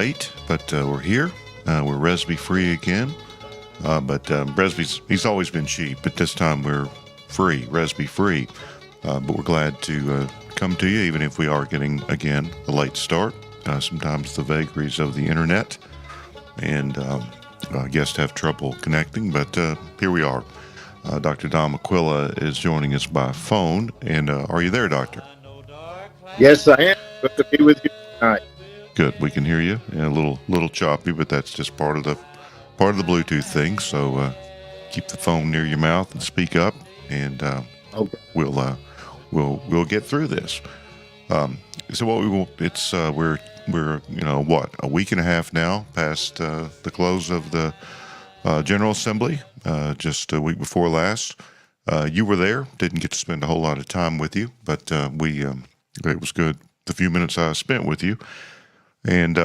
late, but we're here. We're Resby free again. But Resby's, he's always been cheap, but this time we're free, Resby free. But we're glad to come to you, even if we are getting, again, a late start. Sometimes the vagaries of the internet and guests have trouble connecting, but here we are. Dr. Dom Aquila is joining us by phone. And are you there, Doctor? Yes, I am. Good to be with you tonight. Good. We can hear you. A little choppy, but that's just part of the Bluetooth thing. So keep the phone near your mouth and speak up, and Okay. we'll get through this. So what we will, it's we're a week and a half now past the close of the General Assembly, just a week before last. You were there. Didn't get to spend a whole lot of time with you, but it was good. The few minutes I spent with you, and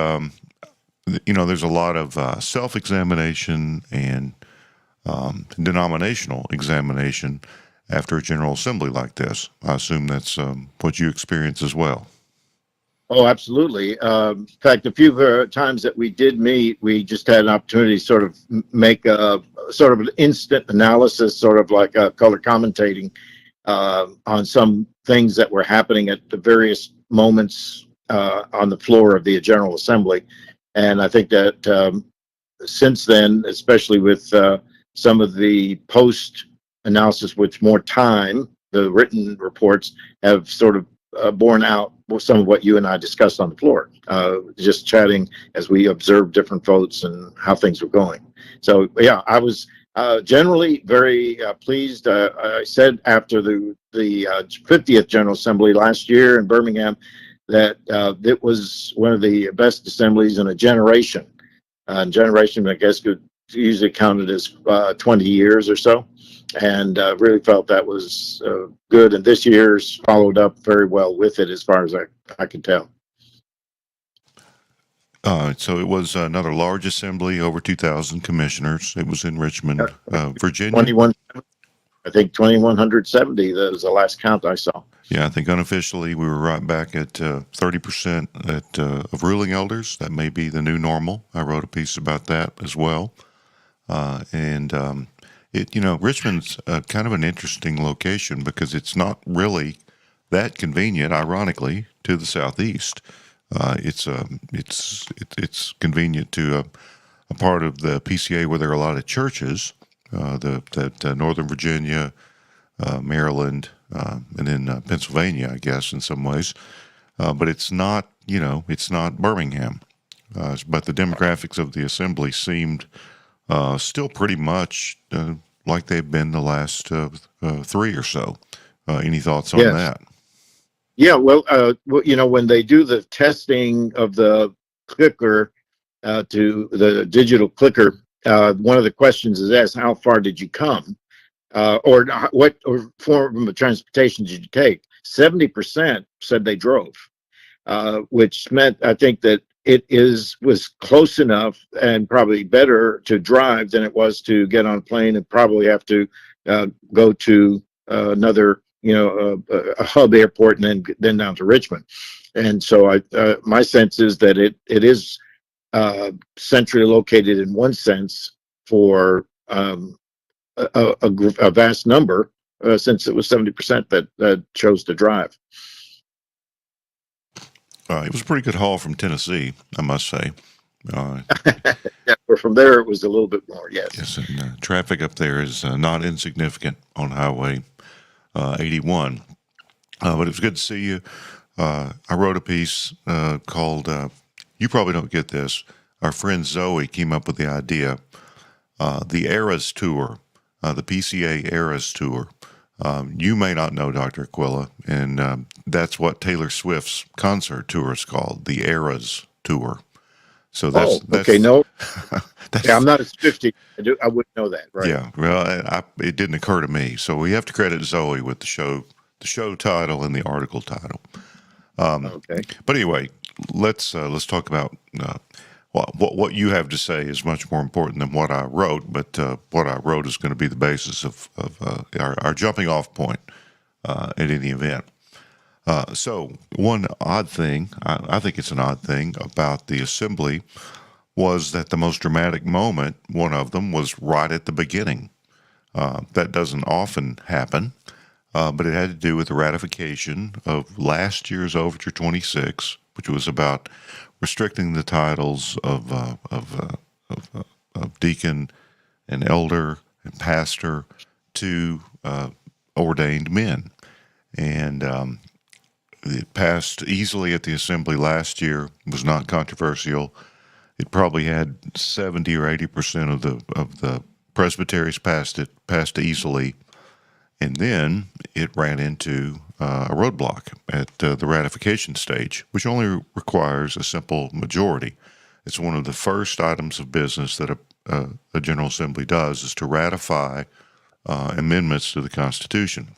there's a lot of self-examination and denominational examination after a General Assembly like this. I assume that's what you experience as well. Oh, absolutely. In fact, a few times that we did meet, we just had an opportunity to sort of make a sort of an instant analysis, sort of like color commentating on some things that were happening at the various moments on the floor of the General Assembly. And I think that since then, especially with some of the post-analysis with more time, the written reports have sort of borne out some of what you and I discussed on the floor, just chatting as we observed different votes and how things were going. So, yeah, I was generally very pleased. I said after the 50th General Assembly last year in Birmingham that it was one of the best assemblies in a generation. Generation, I guess, could usually counted as 20 years or so. And really felt that was good. And this year's followed up very well with it, as far as I can tell. So it was another large assembly, over 2,000 commissioners. It was in Richmond, Virginia. 2,170. That was the last count I saw. Yeah, I think unofficially we were right back at 30% of ruling elders. That may be the new normal. I wrote a piece about that as well. Richmond's kind of an interesting location because it's not really that convenient, ironically, to the southeast. It's convenient to a part of the PCA where there are a lot of churches, Northern Virginia, Maryland, and then Pennsylvania, I guess, in some ways. But it's not, it's not Birmingham. But the demographics of the assembly seemed still pretty much like they've been the last 3 or so. Any thoughts on that? Yeah, well, when they do the testing of the clicker to the digital clicker, one of the questions is asked, how far did you come? Or what form of transportation did you take? 70% said they drove, which meant, I think, that it was close enough and probably better to drive than it was to get on a plane and probably have to go to another, a hub airport and then down to Richmond. And so my sense is that it is centrally located in one sense for a vast number, since it was 70% that chose to drive. It was a pretty good haul from Tennessee, I must say. Yeah, but from there it was a little bit more, yes. Yes, and traffic up there is not insignificant on Highway 81. But it was good to see you. I wrote a piece called, you probably don't get this, our friend Zoe came up with the idea, the Eras Tour, the PCA Eras Tour. You may not know Dr. Aquila, and that's what Taylor Swift's concert tour is called, the Eras Tour. So that's okay. No, I'm not as 50. I wouldn't know that, right? Yeah, well, it didn't occur to me. So we have to credit Zoe with the show title and the article title. Okay. But anyway, let's talk about what you have to say is much more important than what I wrote. But what I wrote is going to be the basis of our jumping off point at any event. So one odd thing, I think it's an odd thing about the assembly, was that the most dramatic moment, one of them, was right at the beginning. That doesn't often happen, but it had to do with the ratification of last year's Overture 26, which was about restricting the titles of deacon and elder and pastor to ordained men. And it passed easily at the assembly last year. It was not controversial. It probably had 70 or 80% of the presbyteries passed easily, and then it ran into a roadblock at the ratification stage, which only requires a simple majority. It's one of the first items of business that a General Assembly does, is to ratify amendments to the Constitution.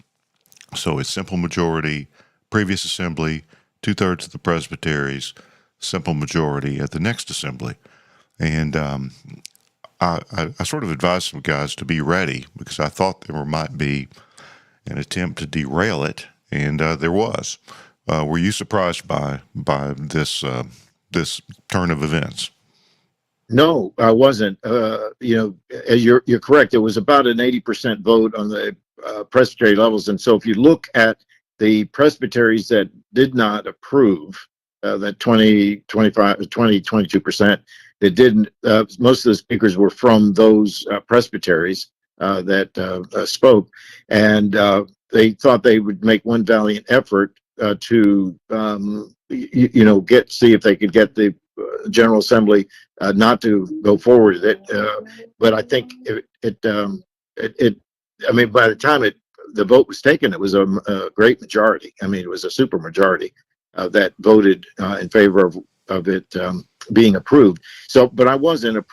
So it's simple majority, previous assembly, 2/3 of the presbyteries, simple majority at the next assembly. And I sort of advised some guys to be ready, because I thought there might be an attempt to derail it, and there was. Were you surprised by this turn of events? No, I wasn't. You're correct. It was about an 80% vote on the presbytery levels, and so if you look at the presbyteries that did not approve, that 20, 25, 20, 22%, that didn't. Most of the speakers were from those presbyteries that spoke, and they thought they would make one valiant effort to see if they could get the General Assembly not to go forward with it. But I think I mean, by the time the vote was taken, it was a great majority. I mean, it was a super majority that voted in favor of it being approved. So, but I wasn't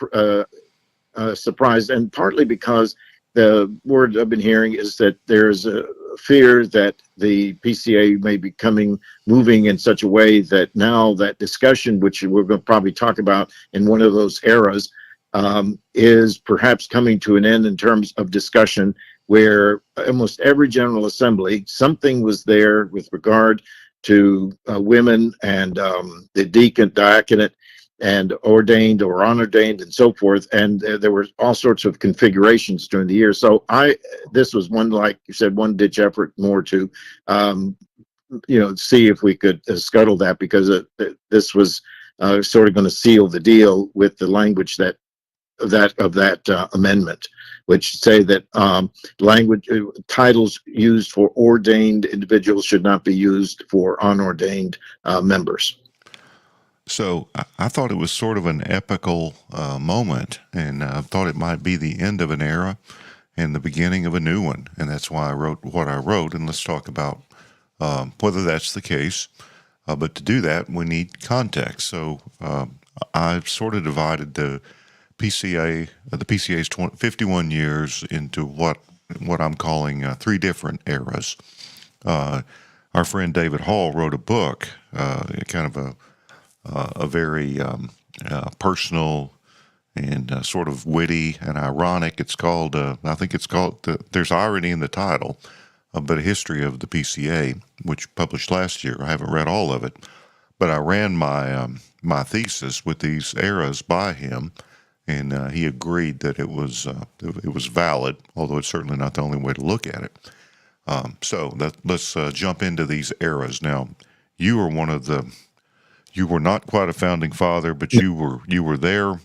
surprised, and partly because the word I've been hearing is that there's a fear that the PCA may be moving in such a way that now that discussion, which we're going to probably talk about in one of those eras, is perhaps coming to an end in terms of discussion, where almost every General Assembly, something was there with regard to women and the diaconate, and ordained or unordained and so forth. And there were all sorts of configurations during the year. So this was one, like you said, one ditch effort more to, see if we could scuttle that, because this was sort of going to seal the deal with the language of that amendment, which say that language titles used for ordained individuals should not be used for unordained members. So I thought it was sort of an epical moment, and I thought it might be the end of an era and the beginning of a new one. And that's why I wrote what I wrote. And let's talk about whether that's the case. But to do that, we need context. So I've sort of divided the PCA's 51 years into what I'm calling three different eras. Our friend David Hall wrote a book, kind of a very personal and sort of witty and ironic. It's called, I think it's called, there's irony in the title, but a history of the PCA, which published last year. I haven't read all of it, but I ran my thesis with these eras by him, and he agreed that it was valid, although it's certainly not the only way to look at it. So let's jump into these eras. Now, you were not quite a founding father, but you were there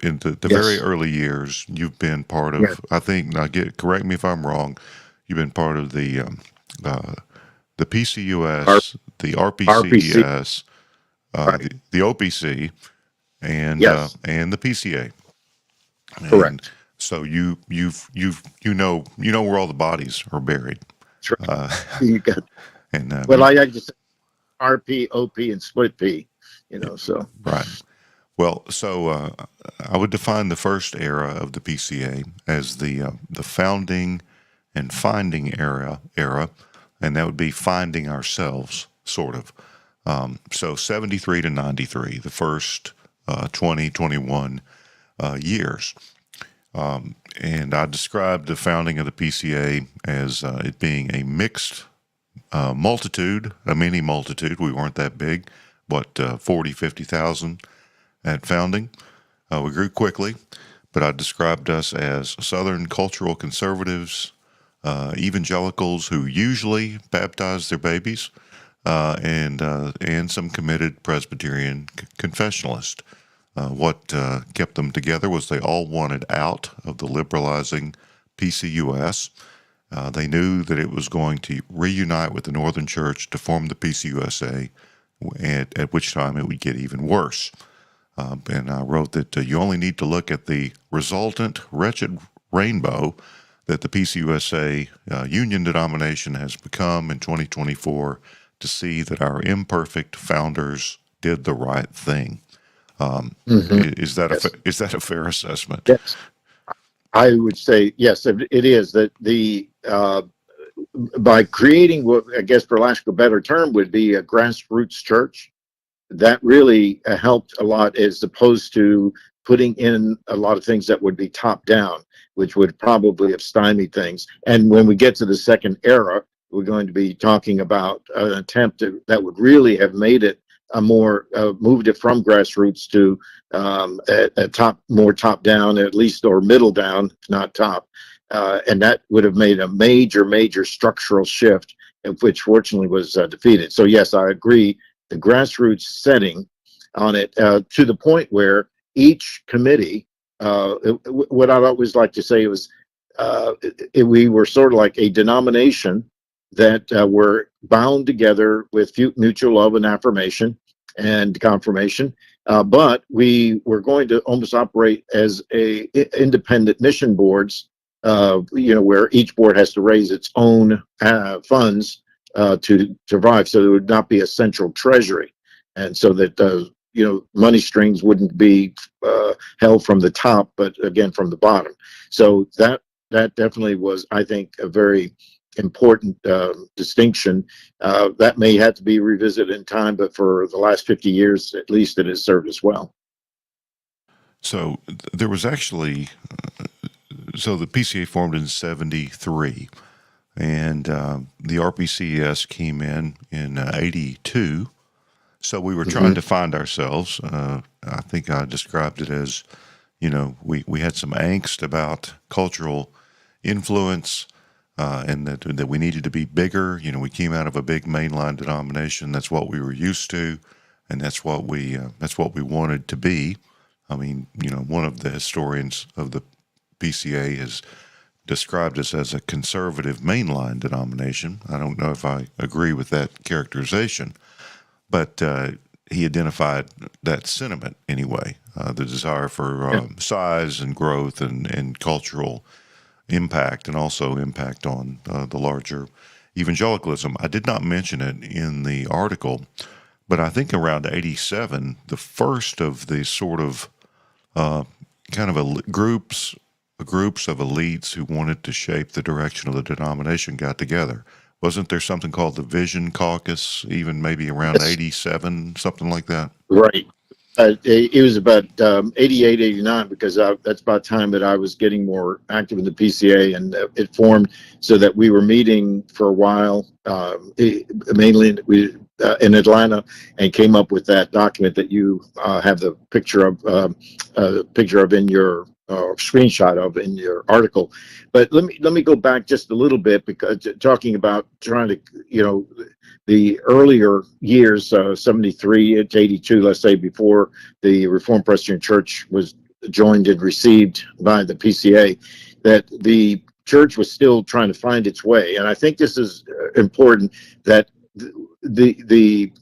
in the Yes. very early years. You've been part of, Yeah. I think, correct me if I'm wrong, you've been part of the PCUS, the RPCES, Right. the OPC, and Yes. and the PCA. Correct. And so you know where all the bodies are buried. That's right. You got, And well, I just RP, OP, and split P. So right. Well, so I would define the first era of the PCA as the founding and finding era, and that would be finding ourselves, sort of. So 73 to 93, the first 21 years. And I described the founding of the PCA as it being a mixed multitude, a mini multitude. We weren't that big, 40, 50,000 at founding. We grew quickly, but I described us as Southern cultural conservatives, evangelicals who usually baptize their babies, and some committed Presbyterian confessionalists. What kept them together was they all wanted out of the liberalizing PCUS. They knew that it was going to reunite with the Northern Church to form the PCUSA, at which time it would get even worse. And I wrote that you only need to look at the resultant wretched rainbow that the PCUSA union denomination has become in 2024 to see that our imperfect founders did the right thing. Is that Yes. is that a fair assessment? Yes. I would say yes. It is that by creating what I guess, for lack of a better term, would be a grassroots church, that really helped a lot, as opposed to putting in a lot of things that would be top down, which would probably have stymied things. And when we get to the second era, we're going to be talking about an attempt that would really have made it a more moved it from grassroots to more top down, at least, or middle down, not top. And that would have made a major structural shift, which fortunately was defeated. So yes, I agree. The grassroots setting on it, to the point where each committee, what I'd always like to say was, we were sort of like a denomination that were bound together with mutual love and affirmation and confirmation. But we were going to almost operate as independent mission boards, where each board has to raise its own funds to survive, so there would not be a central treasury, and so that money strings wouldn't be held from the top, but again from the bottom. So that definitely was, I think, a very important distinction that may have to be revisited in time, but for the last 50 years at least, it has served us well. So there was actually, so the PCA formed in 73, and the RPCS came in 82. So we were trying to find ourselves. I think I described it as, we had some angst about cultural influence, and that we needed to be bigger. We came out of a big mainline denomination. That's what we were used to, and that's what we wanted to be. I mean, one of the historians of the PCA has described us as a conservative mainline denomination. I don't know if I agree with that characterization, but he identified that sentiment anyway, the desire for size and growth and cultural impact, and also impact on the larger evangelicalism. I did not mention it in the article, but I think around 87, the first of the sort of kind of groups of elites who wanted to shape the direction of the denomination got together. Wasn't there something called the Vision Caucus, even maybe around 87, something like that? Right. It was about 88, 89, because that's about the time that I was getting more active in the PCA, and it formed so that we were meeting for a while, mainly in Atlanta, and came up with that document that you have the picture of in your screenshot of in your article. But let me go back just a little bit, because talking about trying to, the earlier years, 73 to 82, let's say, before the Reformed Presbyterian Church was joined and received by the PCA, that the church was still trying to find its way. And I think this is important, that the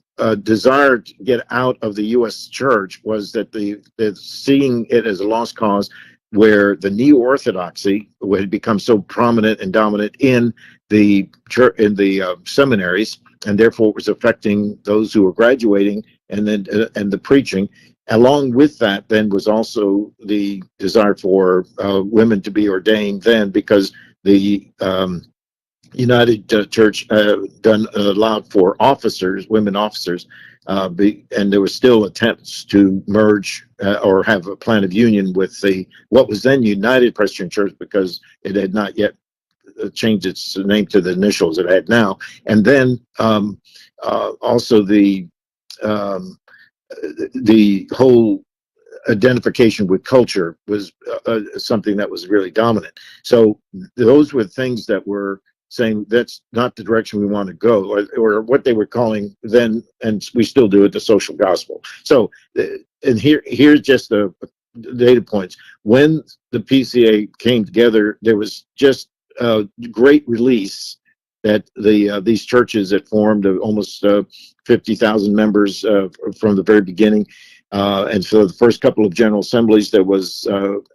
desire to get out of the U.S. church was that the seeing it as a lost cause, where the neo-orthodoxy had become so prominent and dominant in the church, in the seminaries, and therefore it was affecting those who were graduating, and the preaching. Along with that, then, was also the desire for women to be ordained then, because the United Church allowed for officers, women officers, and there were still attempts to merge or have a plan of union with what was then United Presbyterian Church, because it had not yet changed its name to the initials it had now. And then also the whole identification with culture was something that was really dominant. So those were things that were saying that's not the direction we want to go, or what they were calling then, and we still do it, the social gospel. So, and here's just the data points. When the PCA came together, there was just a great release that these churches that formed almost 50,000 members from the very beginning. And so the first couple of general assemblies, there was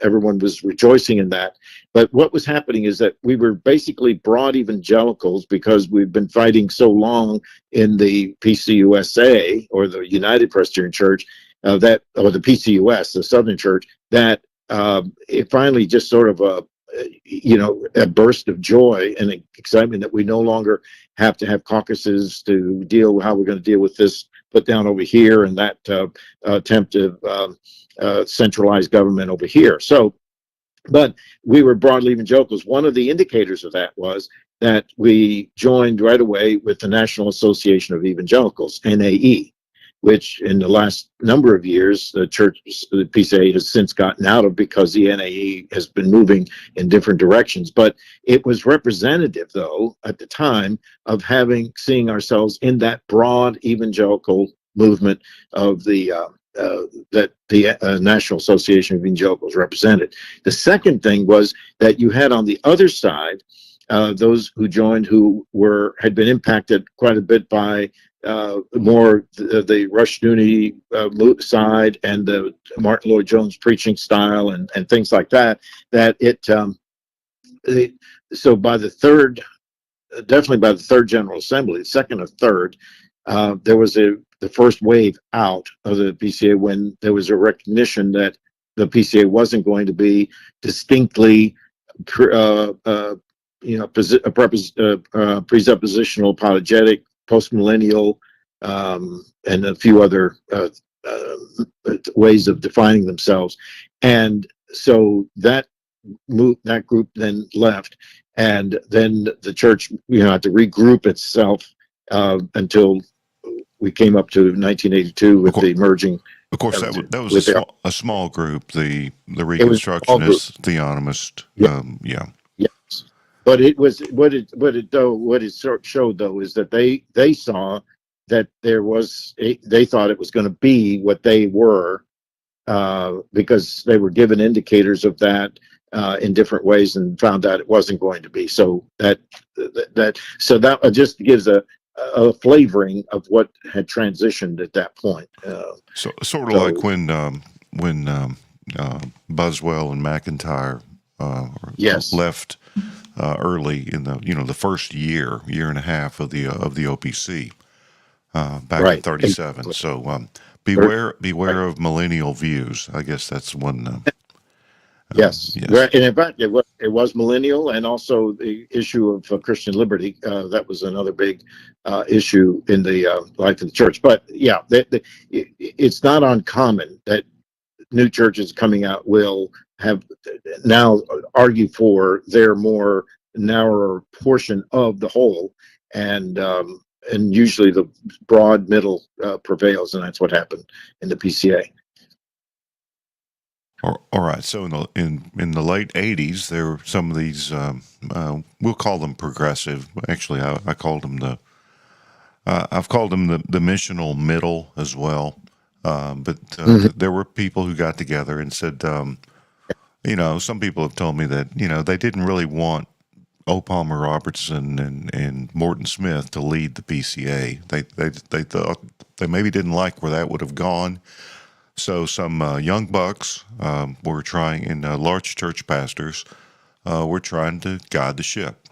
everyone was rejoicing in that. But what was happening is that we were basically broad evangelicals because we've been fighting so long in the PCUSA, or the United Presbyterian Church, or the PCUS, the Southern Church, that it finally just sort of a burst of joy and excitement that we no longer have to have caucuses to deal with how we're going to deal with this put down over here and that attempt of centralized government over here. So, but we were broadly evangelicals. One of the indicators of that was that we joined right away with the National Association of Evangelicals, NAE, which in the last number of years, the PCA has since gotten out of because the NAE has been moving in different directions. But it was representative, though, at the time of seeing ourselves in that broad evangelical movement of that the National Association of Evangelicals represented. The second thing was that you had on the other side those who joined who had been impacted quite a bit by more the Rushdoony side and the Martin Lloyd-Jones preaching style and things like that. So by the third, definitely by the third General Assembly, the second or third, there was the first wave out of the PCA when there was a recognition that the PCA wasn't going to be distinctly presuppositional, apologetic, postmillennial, and a few other ways of defining themselves. And so that group then left, and then the church, had to regroup itself until we came up to 1982 with the merging. Of course, that was a small group, the Reconstructionist, Theonomist. Yeah. Yes, but it was what it showed though is that they saw that they thought it was going to be what they were because they were given indicators of that in different ways and found out it wasn't going to be. So that just gives a flavoring of what had transitioned at that point. So like when Buswell and McIntyre left early in the first year and a half of the OPC back in '37. So beware of millennial views. I guess that's one. Yes. And in fact, it was millennial, and also the issue of Christian liberty. That was another big issue in the life of the church. But yeah, it's not uncommon that new churches coming out will have now argue for their more narrower portion of the whole, and usually the broad middle prevails, and that's what happened in the PCA. All right. So in the late '80s, there were some of these. We'll call them progressive. Actually, I called them I've called them the missional middle as well. But there were people who got together and said, some people have told me that they didn't really want O. Palmer Robertson and Morton Smith to lead the PCA. They thought they maybe didn't like where that would have gone. So some young bucks were trying, and large church pastors were trying to guide the ship.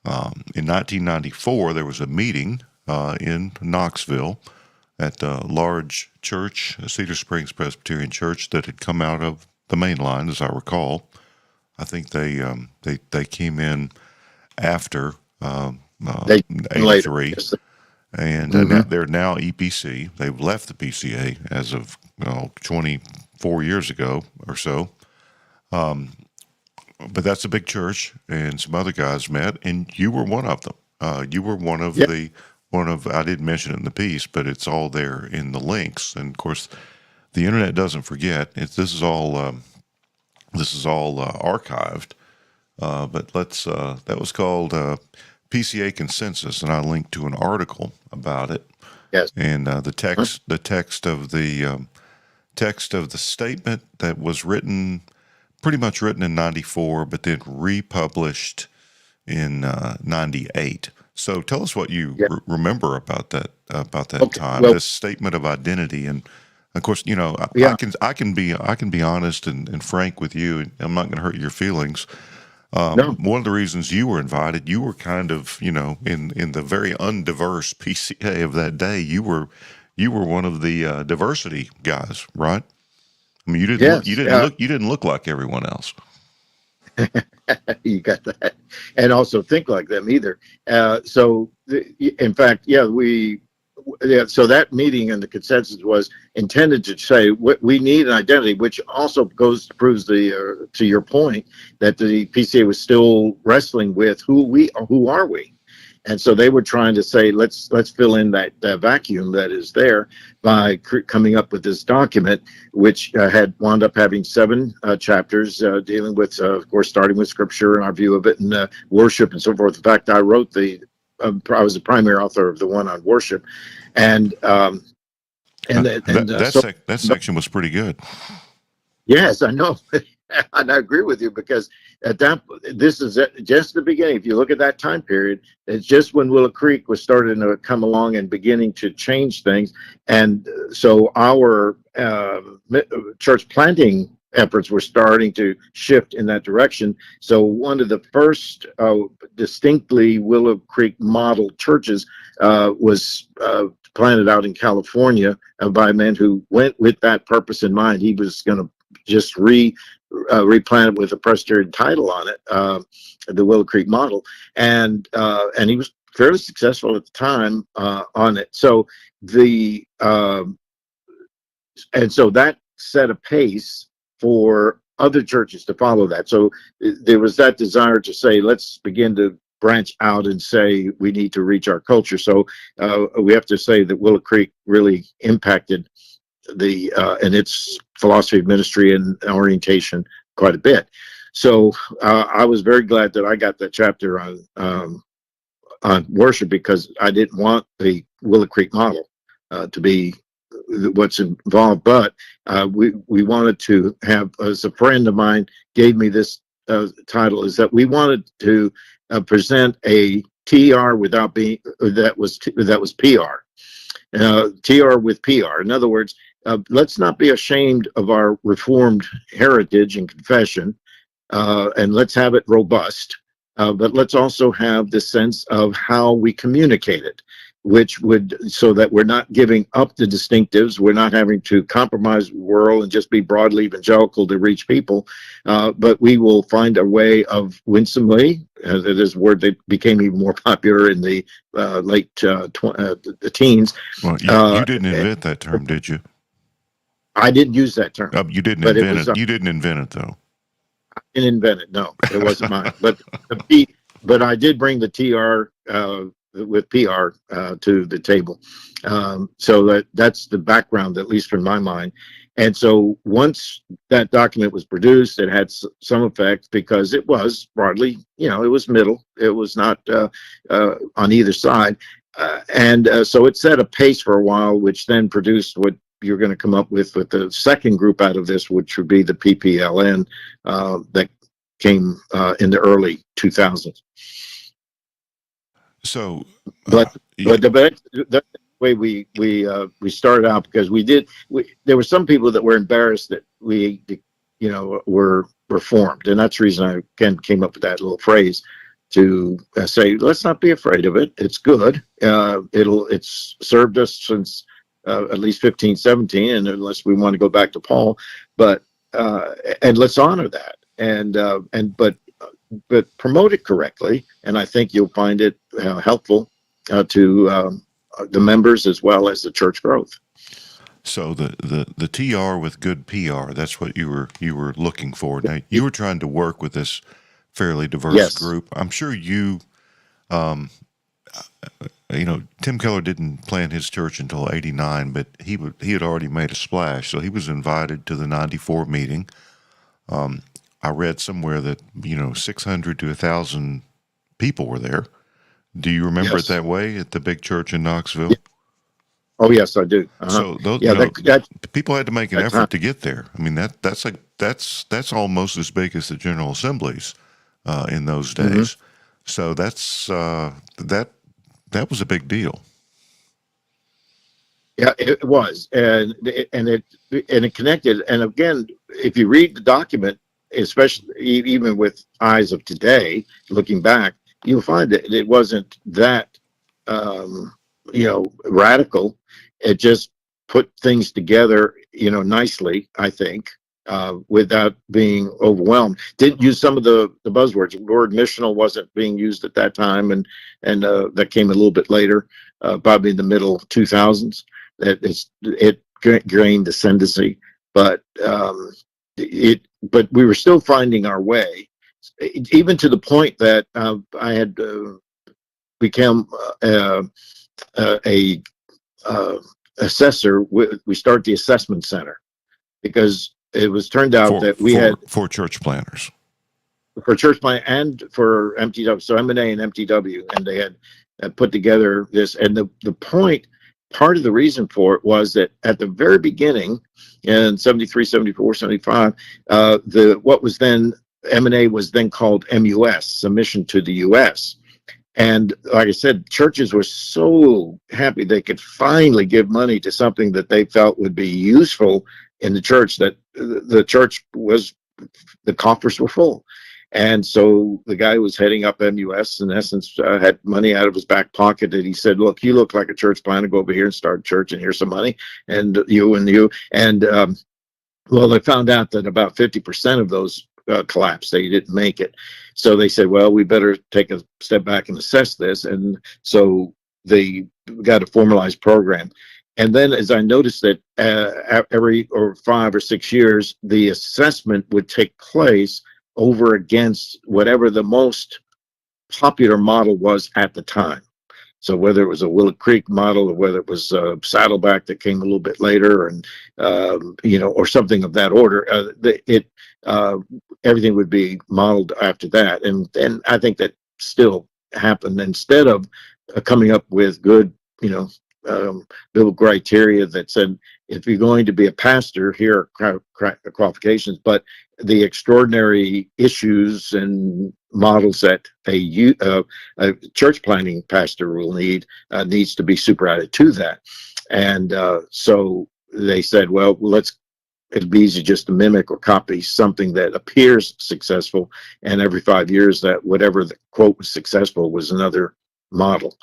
In 1994, there was a meeting in Knoxville at a large church, Cedar Springs Presbyterian Church, that had come out of the main line, as I recall. I think they came in after 83. And they're now EPC. They've left the PCA as of 24 years ago or so. but that's a big church, and some other guys met, and you were one of them. You were one of Yeah. I didn't mention it in the piece, but it's all there in the links, and of course, the internet doesn't forget. This is all archived. But that was called PCA Consensus, and I linked to an article about it. Yes. And the text of the statement that was pretty much written in '94, but then republished in '98. So tell us what you Yeah. remember about that Okay. time. Well, This statement of identity, and of course, yeah. I can be honest and frank with you. And I'm not going to hurt your feelings. No. One of the reasons you were invited, you were kind of, in the very undiverse PCA of that day, you were one of the diversity guys, right? I mean, Yes. you didn't look like everyone else. You got that, and also think like them either. In fact, so that meeting and the consensus was intended to say we need an identity, which also proves to your point that the PCA was still wrestling with who are we. And so they were trying to say, let's fill in that vacuum that is there by coming up with this document, which had wound up having 7 chapters dealing with, of course, starting with Scripture and our view of it, and worship and so forth. In fact, I wrote I was the primary author of the one on worship, and that section was pretty good. Yes, I know. And I agree with you, because this is just the beginning. If you look at that time period, it's just when Willow Creek was starting to come along and beginning to change things. And so our church planting efforts were starting to shift in that direction. So one of the first distinctly Willow Creek model churches was planted out in California by a man who went with that purpose in mind. He was going to just replant it with a Presbyterian title on it, the Willow Creek model, and he was fairly successful at the time on it. So so that set a pace for other churches to follow that. So there was that desire to say, let's begin to branch out and say we need to reach our culture. So we have to say that Willow Creek really impacted and its philosophy of ministry and orientation quite a bit. So I was very glad that I got that chapter on worship, because I didn't want the Willow Creek model to be what's involved, but we wanted to have, as a friend of mine gave me this title, is that we wanted to present a TR without being that was PR. TR with PR. In other words, let's not be ashamed of our Reformed heritage and confession, and let's have it robust. But let's also have the sense of how we communicate it, so that we're not giving up the distinctives. We're not having to compromise the world and just be broadly evangelical to reach people. But we will find a way of winsomely, it is a word that became even more popular in the late the teens. Well, you didn't invent that term, did you? I didn't use that term. You didn't but invent it. You didn't invent it, though. I didn't invent it. No, it wasn't mine. But I did bring the TR with PR to the table. So that's the background, at least from my mind. And so once that document was produced, it had some effect, because it was broadly, it was middle. It was not on either side. So it set a pace for a while, which then produced what you're going to come up with the second group out of this, which would be the PPLN that came in the early 2000s. So, but the way we started out, because there were some people that were embarrassed that we were reformed, and that's the reason I came up with that little phrase to say, let's not be afraid of it. It's good. It's served us since at least 1517, and unless we want to go back to Paul, and let's honor that, but promote it correctly, and I think you'll find it helpful to the members as well as the church growth. So the TR with good PR, that's what you were looking for. Now you were trying to work with this fairly diverse Yes. group. I'm sure Tim Keller didn't plant his church until '89, but he had already made a splash. So he was invited to the '94 meeting. I read somewhere that 600 to 1,000 people were there. Do you remember it Yes. that way at the big church in Knoxville? Oh, yes, I do. So those, Yeah, that people had to make an that time. effort to get there. I mean, that's almost as big as the General Assemblies in those Hmm. days. So that was a big deal. Yeah, it was, and it connected. And again, if you read the document, especially even with eyes of today, looking back, you'll find that it wasn't that radical. It just put things together, nicely, I think, without being overwhelmed. Didn't use some of the buzzwords. The word missional wasn't being used at that time, and that came a little bit later, probably in the middle 2000s. It gained ascendancy, but but we were still finding our way, even to the point that I had become a assessor. We started the assessment center because it was turned out for that we had for church planners. for church plan and for MTW, so M&A and MTW, and they had put together this. And the point, part of the reason for it was that at the very beginning, in 73, 74, 75, what was then M&A was then called MUS, Submission to the US. And like I said, churches were so happy they could finally give money to something that they felt would be useful in the church, that the church was, the coffers were full. And so the guy who was heading up MUS, in essence, had money out of his back pocket, and he said, look, you look like a church planner, go over here and start a church, and here's some money, and you. And well, they found out that about 50% of those collapsed. They didn't make it. So they said, well, we better take a step back and assess this. And so they got a formalized program. And then as I noticed that every 5 or 6 years, the assessment would take place over against whatever the most popular model was at the time. So whether it was a Willow Creek model or whether it was Saddleback that came a little bit later, and or something of that order, everything would be modeled after that. And I think that still happened. Instead of coming up with good, little criteria that said, if you're going to be a pastor, here are qualifications, but the extraordinary issues and models that a church planning pastor will need needs to be superadded to that. And so they said, well, it'd be easy just to mimic or copy something that appears successful, and every 5 years that whatever the quote was successful was another model.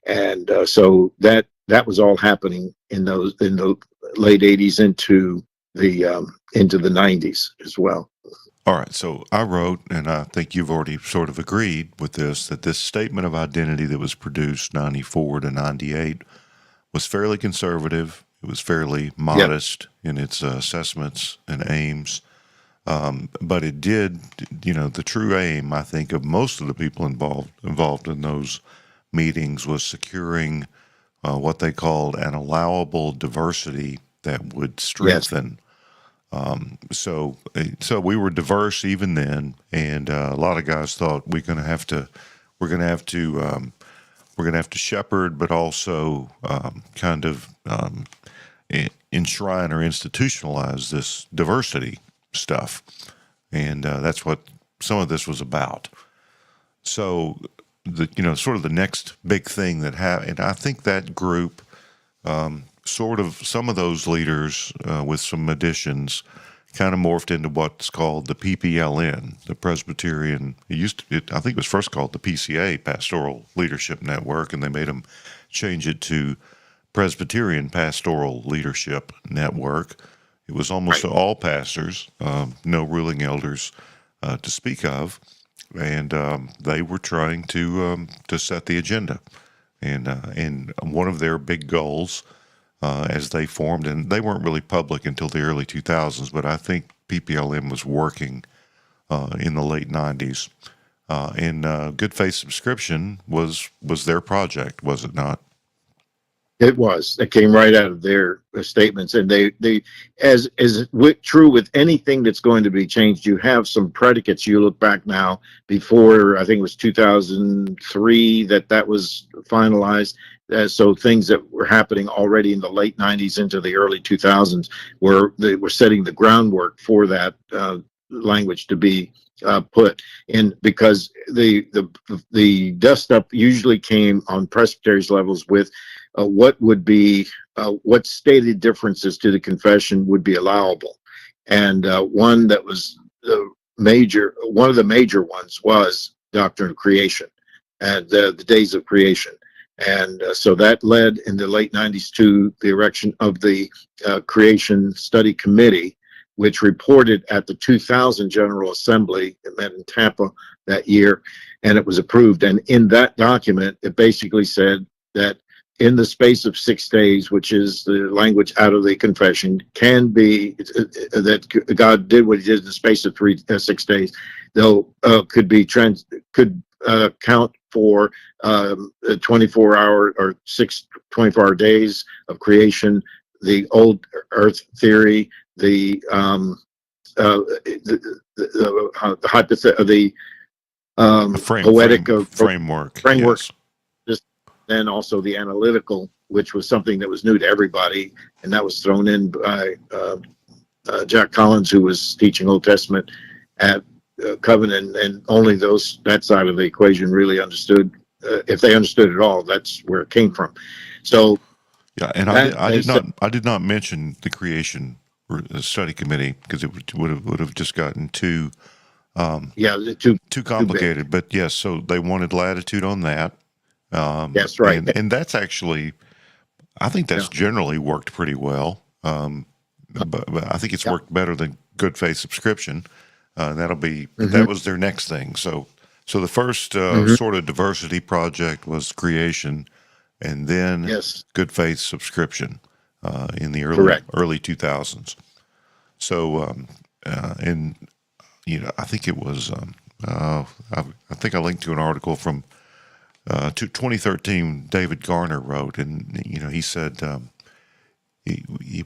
And so that was all happening in the late 80s into the 90s as well. All right, so I wrote, and I think you've already sort of agreed with this, that this statement of identity that was produced 94 to 98 was fairly conservative. It was fairly modest in its assessments and aims. But it did, the true aim, I think, of most of the people involved in those meetings was securing what they called an allowable diversity that would strengthen. So we were diverse even then, and a lot of guys thought we're going to have to shepherd, but also enshrine or institutionalize this diversity stuff, and that's what some of this was about. So sort of the next big thing that happened, and I think that group, some of those leaders with some additions, kind of morphed into what's called the PPLN, the Presbyterian. I think it was first called the PCA, Pastoral Leadership Network, and they made them change it to Presbyterian Pastoral Leadership Network. It was almost all pastors, no ruling elders to speak of, and they were trying to set the agenda. And one of their big goals as they formed, and they weren't really public until the early 2000s, but I think PPLM was working in the late 90s. And Good Faith Subscription was their project, was it not? It was. It came right out of their statements, and they, as is true with anything that's going to be changed, you have some predicates. You look back now, before I think it was 2003 that was finalized. So things that were happening already in the late 90s into the early 2000s, where they were setting the groundwork for that language to be put in, because the dust up usually came on presbyteries levels with what would be what stated differences to the confession would be allowable, and one that was one of the major ones was doctrine of creation and the days of creation. And so that led in the late 90s to the erection of the Creation Study Committee, which reported at the 2000 General Assembly. It met in Tampa that year, and it was approved. And in that document, it basically said that in the space of 6 days, which is the language out of the confession, can be that God did what he did in the space of 6 days, though could count for 24-hour or 24-hour days of creation, the old earth theory, the poetic framework. Yes. Then also the analytical, which was something that was new to everybody, and that was thrown in by Jack Collins, who was teaching Old Testament at Covenant, and only that side of the equation really understood. If they understood it all, that's where it came from. So, yeah, and I did not mention the Creation Study Committee because it would have just gotten too complicated. But yes, so they wanted latitude on that. That's right, and that's actually, I think that's generally worked pretty well. But I think it's worked better than Good Faith Subscription. That'll be that was their next thing. So the first sort of diversity project was Creation, and then Good Faith Subscription in the early 2000s. So and I think it was I think I linked to an article from 2013. David Garner wrote, and he said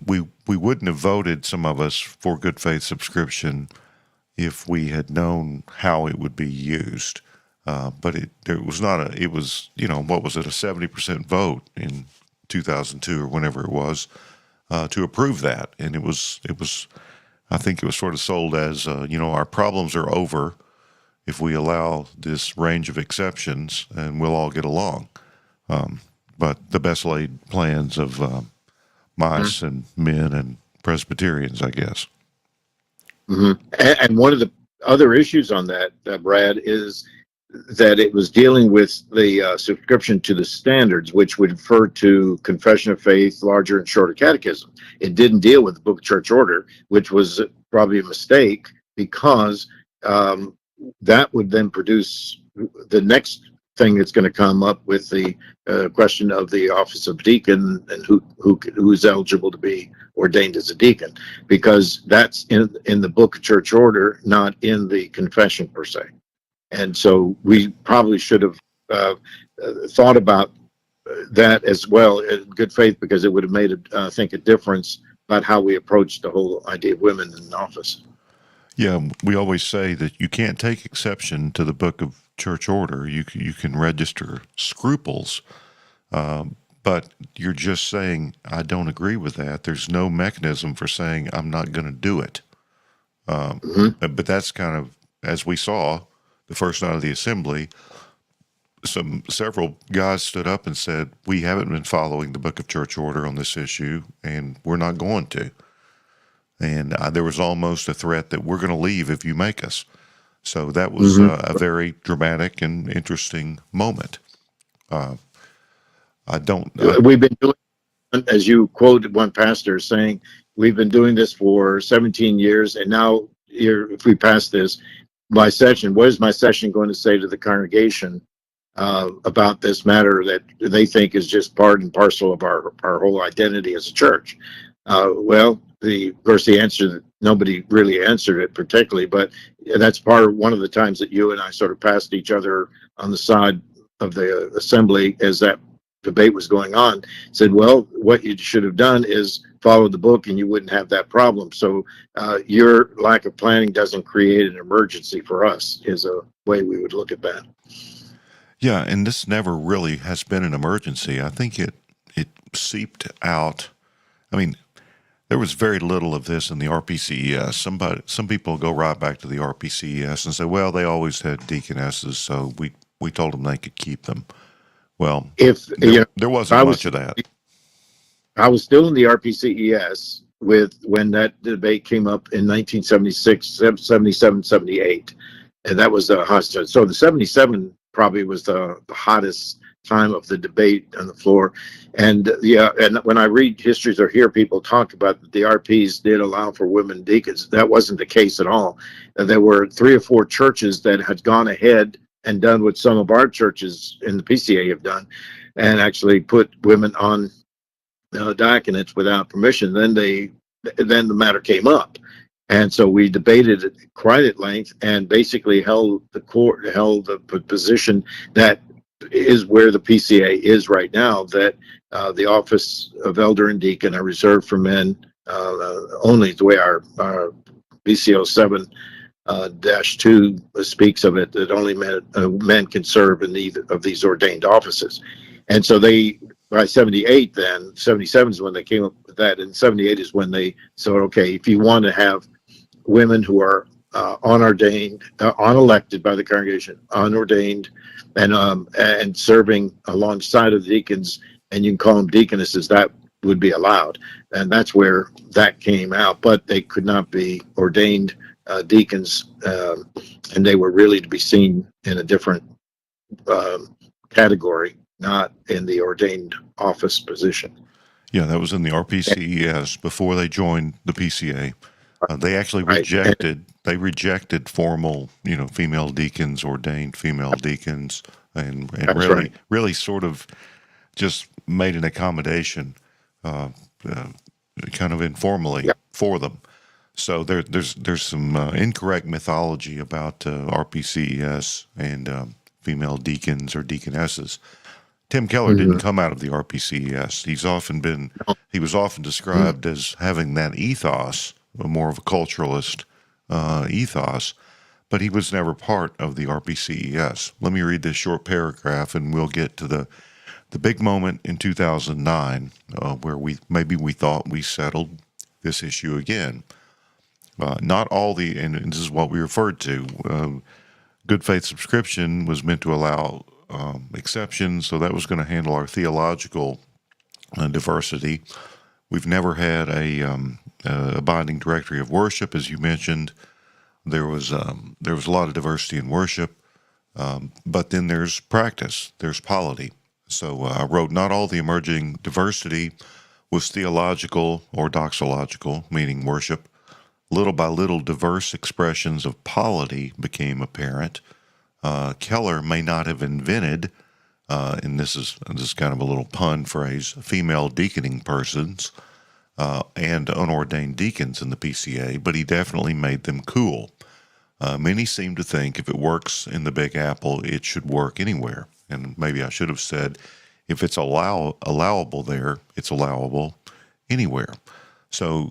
we wouldn't have voted, some of us, for Good Faith Subscription if we had known how it would be used. But it was not it was, what was it, a 70% vote in 2002 or whenever it was, to approve that. And it was, I think it was sort of sold as, our problems are over if we allow this range of exceptions and we'll all get along. But the best laid plans of mice and men and Presbyterians, I guess. Mm-hmm. And one of the other issues on that, Brad, is that it was dealing with the subscription to the standards, which would refer to Confession of Faith, larger and shorter catechism. It didn't deal with the Book of Church Order, which was probably a mistake, because that would then produce the next thing that's going to come up with the question of the office of deacon and who's eligible to be ordained as a deacon, because that's in the Book of Church Order, not in the confession per se. And so we probably should have thought about that as well in good faith, because it would have made, I think, a difference about how we approach the whole idea of women in office. Yeah, we always say that you can't take exception to the Book of Church Order. You can register scruples, but you're just saying, I don't agree with that. There's no mechanism for saying I'm not going to do it. But that's kind of, as we saw the first night of the assembly, several guys stood up and said, we haven't been following the Book of Church Order on this issue, and we're not going to. And there was almost a threat that we're going to leave if you make us. So that was a very dramatic and interesting moment. We've been doing, as you quoted one pastor saying, we've been doing this for 17 years, and now if we pass this, my session, what is my session going to say to the congregation about this matter that they think is just part and parcel of our whole identity as a church. Well, of course, the answer, nobody really answered it particularly, but that's one of the times that you and I sort of passed each other on the side of the assembly as that debate was going on, said, well, what you should have done is follow the book and you wouldn't have that problem. So your lack of planning doesn't create an emergency for us, is a way we would look at that. Yeah, and this never really has been an emergency. I think it seeped out. I mean, there was very little of this in the RPCES. Some people go right back to the RPCES and say, well, they always had deaconesses, so we told them they could keep them. Well, there wasn't much of that. I was still in the RPCES when that debate came up in 1976, 77, 78. And that was the hot. So the 77 probably was the hottest time of the debate on the floor. And and when I read histories or hear people talk about that the RPs did allow for women deacons, that wasn't the case at all. There were 3 or 4 churches that had gone ahead and done what some of our churches in the PCA have done, and actually put women on diaconates without permission. Then the matter came up, and so we debated it quite at length, and basically held the position that is where the PCA is right now, that the office of elder and deacon are reserved for men only, the way our BCO 7-2 speaks of it, that only men can serve in either of these ordained offices. And so by 78, then 77 is when they came up with that, and 78 is when they said, okay, if you want to have women who are unordained, unelected by the congregation, unordained, and serving alongside of the deacons, and you can call them deaconesses, that would be allowed. And that's where that came out. But they could not be ordained deacons, and they were really to be seen in a different category, not in the ordained office position. Yeah, that was in the RPCES before they joined the PCA. They actually rejected formal, female deacons, ordained female deacons, and really sort of just made an accommodation, kind of informally for them. So there's some incorrect mythology about RPCES and female deacons or deaconesses. Tim Keller didn't come out of the RPCES. He was often described as having that ethos, more of a culturalist ethos, but he was never part of the RPCES. Let me read this short paragraph, and we'll get to the big moment in 2009, where we thought we settled this issue again. Not all and this is what we referred to. Good faith subscription was meant to allow exceptions, so that was going to handle our theological diversity. We've never had a binding directory of worship, as you mentioned. There was a lot of diversity in worship, but then there's practice, there's polity. So I wrote, not all the emerging diversity was theological or doxological, meaning worship. Little by little, diverse expressions of polity became apparent. Keller may not have invented, and this is kind of a little pun phrase, female deaconing persons and unordained deacons in the PCA, but he definitely made them cool. Many seem to think if it works in the Big Apple, it should work anywhere. And maybe I should have said, if it's allowable there, it's allowable anywhere. So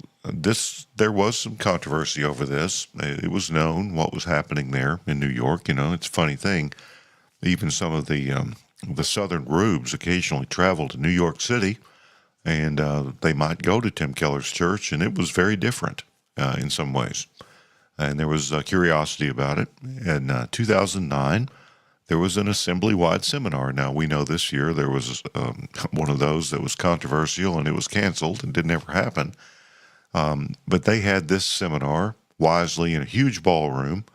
there was some controversy over this. It was known what was happening there in New York. It's a funny thing. Even some of the Southern rubes occasionally travel to New York City, and they might go to Tim Keller's church, and it was very different in some ways. And there was curiosity about it. In 2009, there was an assembly-wide seminar. Now, we know this year there was one of those that was controversial, and it was canceled and didn't ever happen. But they had this seminar wisely in a huge ballroom,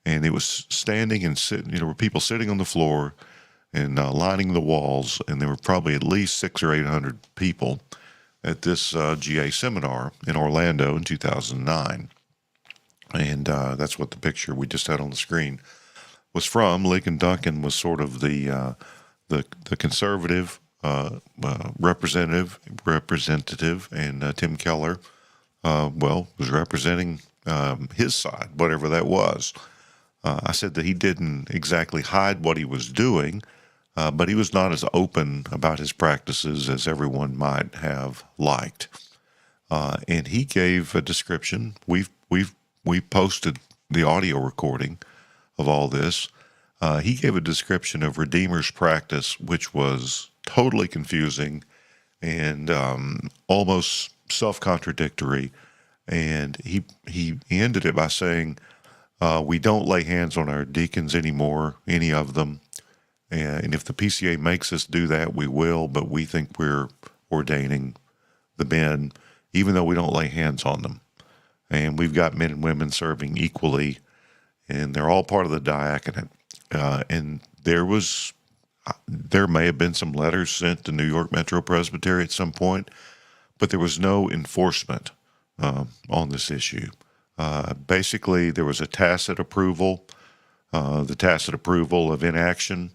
and it was standing and sitting. There were people sitting on the floor and lining the walls, and there were probably at least 600 or 800 people at this GA seminar in Orlando in 2009. And that's what the picture we just had on the screen was from. Lincoln Duncan was sort of the conservative representative, and Tim Keller, was representing his side, whatever that was. I said that he didn't exactly hide what he was doing, but he was not as open about his practices as everyone might have liked. And he gave a description. We posted the audio recording of all this. He gave a description of Redeemer's practice, which was totally confusing and almost self-contradictory. And he ended it by saying, we don't lay hands on our deacons anymore, any of them. And if the PCA makes us do that, we will, but we think we're ordaining the men, even though we don't lay hands on them. And we've got men and women serving equally, and they're all part of the diaconate. And there may have been some letters sent to New York Metro Presbytery at some point, but there was no enforcement on this issue. Basically, there was a tacit approval, the tacit approval of inaction,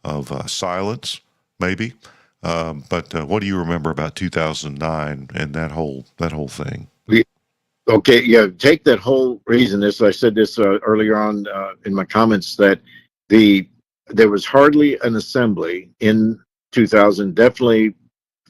of silence, maybe. But what do you remember about 2009 and that whole thing? Okay, yeah, take that whole reason. I said this earlier on in my comments, that there was hardly an assembly in 2000, definitely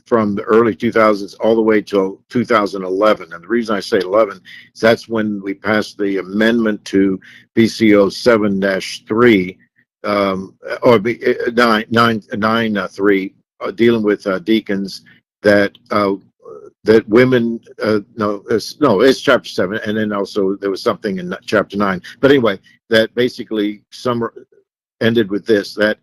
from the early 2000s all the way till 2011. And the reason I say 11 is that's when we passed the amendment to PCO 7-3, or 9-3, dealing with deacons, that women, it's chapter 7, and then also there was something in chapter 9. But anyway, that basically ended with this, that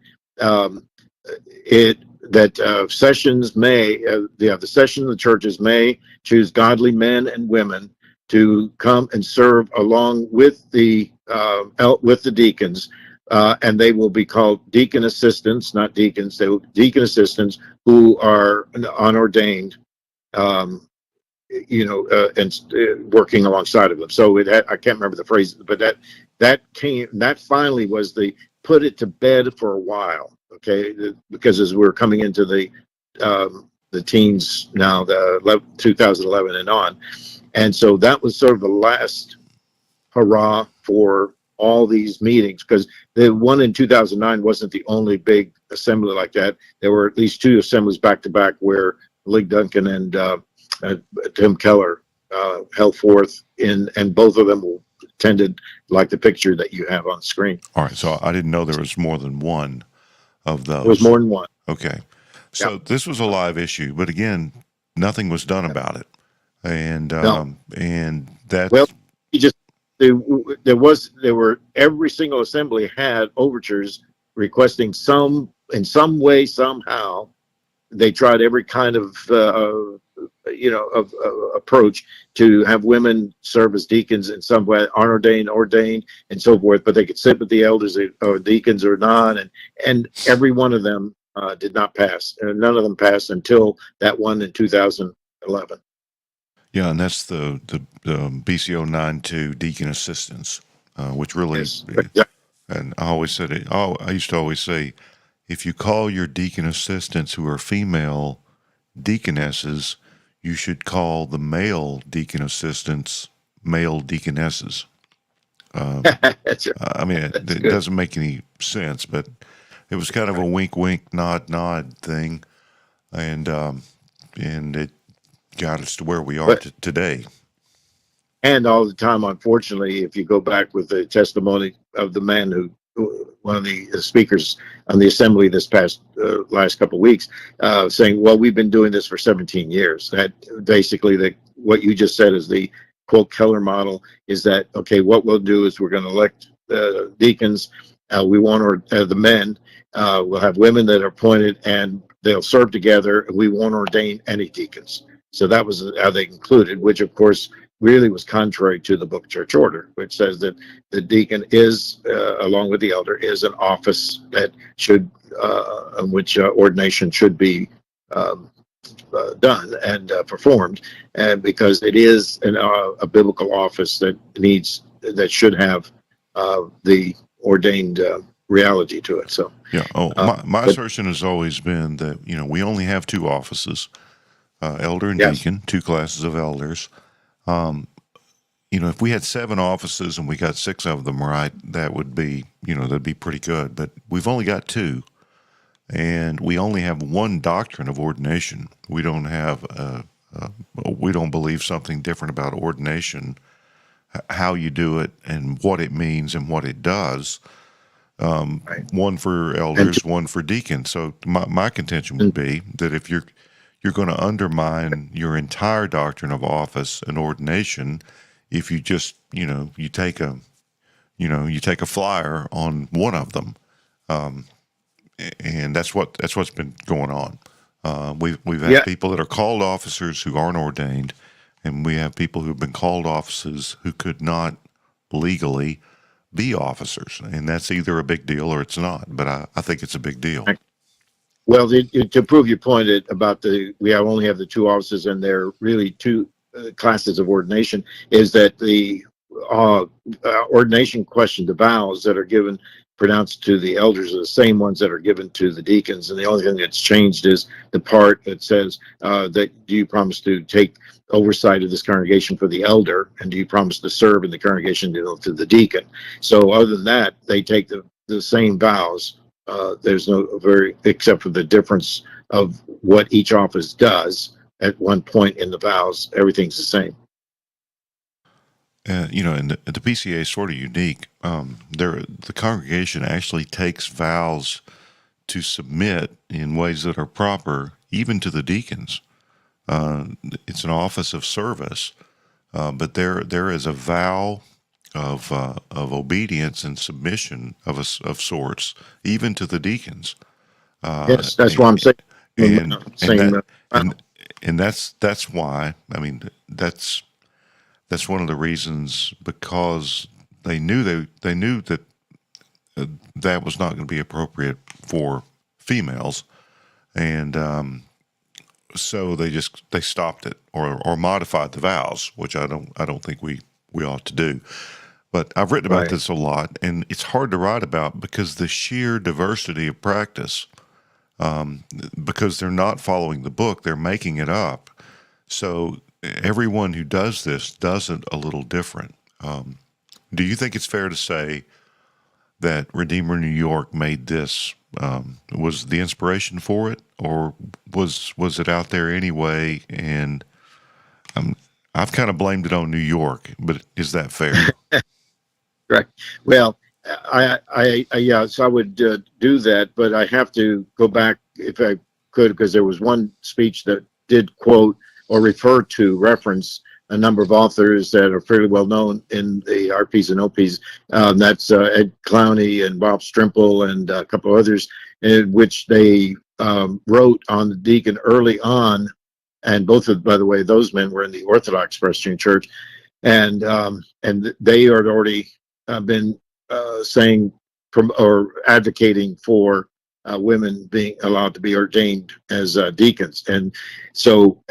sessions may, the session of the churches may choose godly men and women to come and serve along with the deacons, and they will be called deacon assistants, not deacons. They will be deacon assistants who are unordained, and working alongside of them. So I can't remember the phrase, but that finally was the put it to bed for a while. Okay, because as we're coming into the teens now, the 2011 and on, and so that was sort of the last hurrah for all these meetings, because the one in 2009 wasn't the only big assembly like that. There were at least 2 assemblies back to back where Lig Duncan and Tim Keller held forth and both of them attended, like the picture that you have on screen. All right, so I didn't know there was more than one of those. There was more than one. Okay. So This was a live issue, but again, nothing was done about it. And No. And that, well, there were every single assembly had overtures requesting in some way, somehow. They tried every kind of approach to have women serve as deacons in some way, unordained, ordained, and so forth. But they could sit with the elders or deacons or not, and every one of them did not pass. And none of them passed until that one in 2011. Yeah, and that's the BCO 9-2 deacon assistants, which really, Yes. and I always said it. I used to always say, if you call your deacon assistants who are female deaconesses, you should call the male deacon assistants male deaconesses. That's right. I mean, it doesn't make any sense, but it was kind of a wink, wink, nod, nod thing, and it got us to where we are today. And all the time, unfortunately, if you go back with the testimony of the man who one of the speakers on the assembly this past last couple of weeks, saying, well, we've been doing this for 17 years. That basically what you just said is the quote Keller model, is that, okay, what we'll do is we're going to elect deacons. We want the men. We'll have women that are appointed and they'll serve together. And we won't ordain any deacons. So that was how they concluded, which of course really was contrary to the book church order, which says that the deacon is, along with the elder, is an office that should, in which ordination should be done and performed, and because it is a biblical office that should have the ordained reality to it. So Yeah. Oh, my but assertion has always been that, we only have two offices, elder and yes, deacon, two classes of elders. If we had 7 offices and we got 6 of them right, that would be, that'd be pretty good. But we've only got 2, and we only have one doctrine of ordination. We don't have, we don't believe something different about ordination, how you do it, and what it means and what it does. right. One for And elders, one for deacons. So my contention would be that if you're going to undermine your entire doctrine of office and ordination, if you just you take a flyer on one of them, and that's what's been going on. We've had yeah, people that are called officers who aren't ordained, and we have people who've been called offices who could not legally be officers, and that's either a big deal or it's not. But I think it's a big deal. well, to prove your point about we only have the 2 offices, and they're really 2 classes of ordination, is that the ordination question, the vows that are pronounced to the elders, are the same ones that are given to the deacons, and the only thing that's changed is the part that says that do you promise to take oversight of this congregation for the elder, and do you promise to serve in the congregation to the deacon. So other than that, they take the same vows. There's except for the difference of what each office does at one point in the vows, everything's the same. And the PCA is sort of unique. The congregation actually takes vows to submit in ways that are proper, even to the deacons. It's an office of service, but there is a vow of obedience and submission of sorts, even to the deacons. Yes, that's why I'm saying. And Saying and that's why, I mean, that's one of the reasons, because they knew that that was not going to be appropriate for females, and so they stopped it or modified the vows, which I don't think we ought to do. But I've written about right. this a lot, and it's hard to write about because the sheer diversity of practice. Because they're not following the book, they're making it up. So everyone who does this does it a little different. Do you think it's fair to say that Redeemer New York made this, was the inspiration for it, or was it out there anyway? And I've kind of blamed it on New York, but is that fair? Correct. Well, so I would do that, but I have to go back if I could, because there was one speech that did quote or reference a number of authors that are fairly well known in the RPs and OPs. That's Ed Clowney and Bob Strimple and a couple of others, in which they wrote on the deacon early on. And by the way, those men were in the Orthodox Presbyterian Church, and they had already been saying or advocating for women being allowed to be ordained as deacons, and so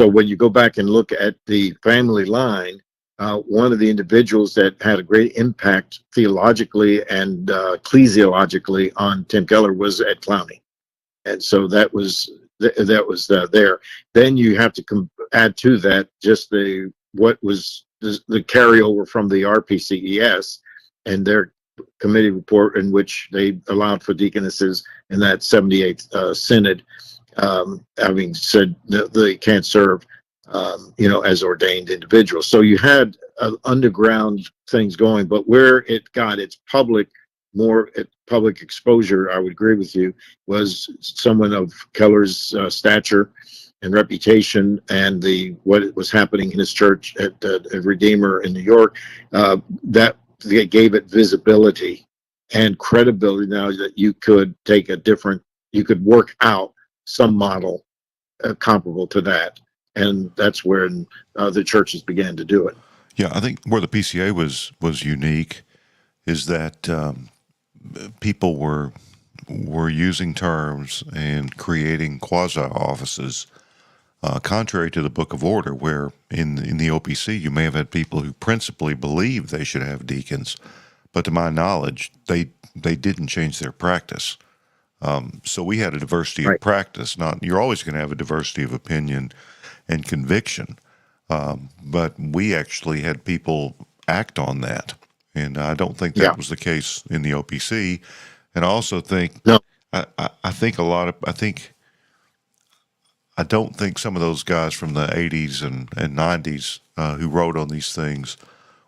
when you go back and look at the family line, one of the individuals that had a great impact theologically and ecclesiologically on Tim Keller was Ed Clowney, and so that was there. Then you have to add to that just what was the carryover from the RPCES and their committee report, in which they allowed for deaconesses in that 78th synod, having said that they can't serve, as ordained individuals. So you had underground things going, but where it got its public exposure, I would agree with you, was someone of Keller's stature and reputation, and what was happening in his church at Redeemer in New York, that gave it visibility and credibility. Now that you could you could work out some model comparable to that, and that's where the churches began to do it. Yeah, I think where the PCA was unique is that people were using terms and creating quasi offices, contrary to the Book of Order, where in the OPC you may have had people who principally believed they should have deacons, but to my knowledge, they didn't change their practice. So we had a diversity of Right. practice. Not you're always going to have a diversity of opinion and conviction, but we actually had people act on that, and I don't think that Yeah. was the case in the OPC. And I also think No. I think a lot of I don't think some of those guys from the 80s and 90s who wrote on these things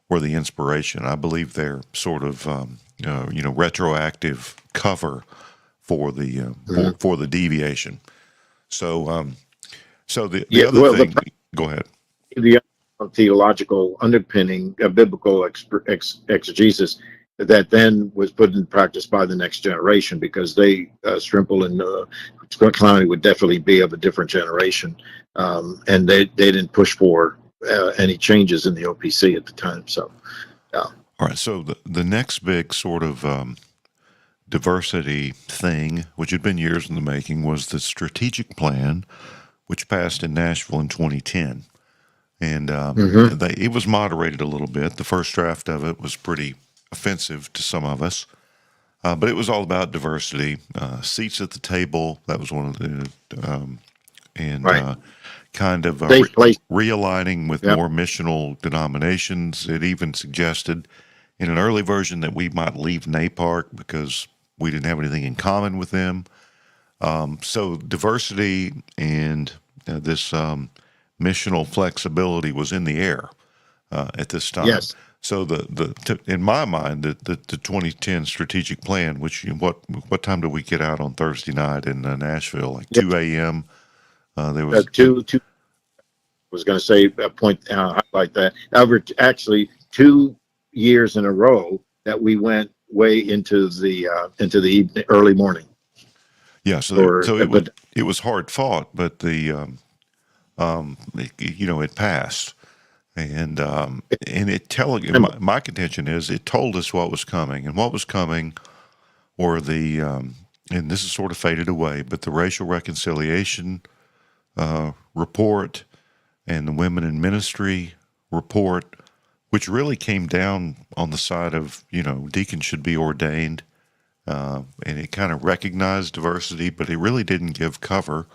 were the inspiration. I believe they're sort of retroactive cover for the for the deviation. So so the Yeah. other Well, thing, go ahead. the theological underpinning, biblical exegesis that then was put in practice by the next generation, because they, Strimple and Clowney would definitely be of a different generation, and they didn't push for any changes in the OPC at the time. So, yeah. All right. So the next big sort of diversity thing, which had been years in the making, was the strategic plan, which passed in Nashville in 2010. And it was moderated a little bit. The first draft of it was pretty offensive to some of us, but it was all about diversity, seats at the table. That was one of the, and Right. kind of Safe place. realigning with Yep. more missional denominations. It even suggested in an early version that we might leave NAPARC because we didn't have anything in common with them. So diversity and this missional flexibility was in the air at this time. Yes. So in my mind, the 2010 strategic plan, which what time did we get out on Thursday night in Nashville? Like 2 a.m. There was Two. Was going to say a point, highlight that. However, actually, 2 years in a row that we went way into the evening, early morning. Yeah, so it was hard fought, but it passed, and it telling my contention is it told us what was coming, and what was coming were the and this is sort of faded away, but the racial reconciliation report and the women in ministry report, which really came down on the side of deacons should be ordained. And it kind of recognized diversity, but it really didn't give cover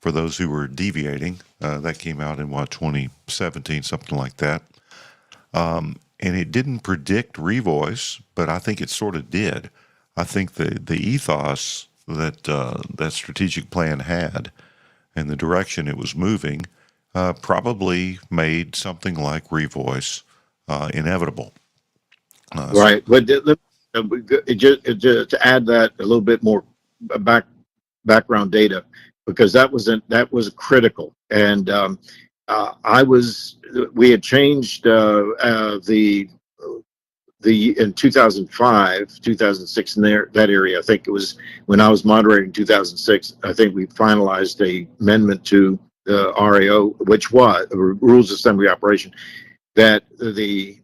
for those who were deviating. That came out in 2017, something like that. And it didn't predict revoice, but I think it sort of did. I think the ethos that that strategic plan had and the direction it was moving probably made something like revoice inevitable. Right. But just to add that a little bit more background data, because that was critical. And we had changed in 2005, 2006 in that area. I think it was when I was moderating 2006. I think we finalized a amendment to the RAO, which was Rules of Assembly Operation, that the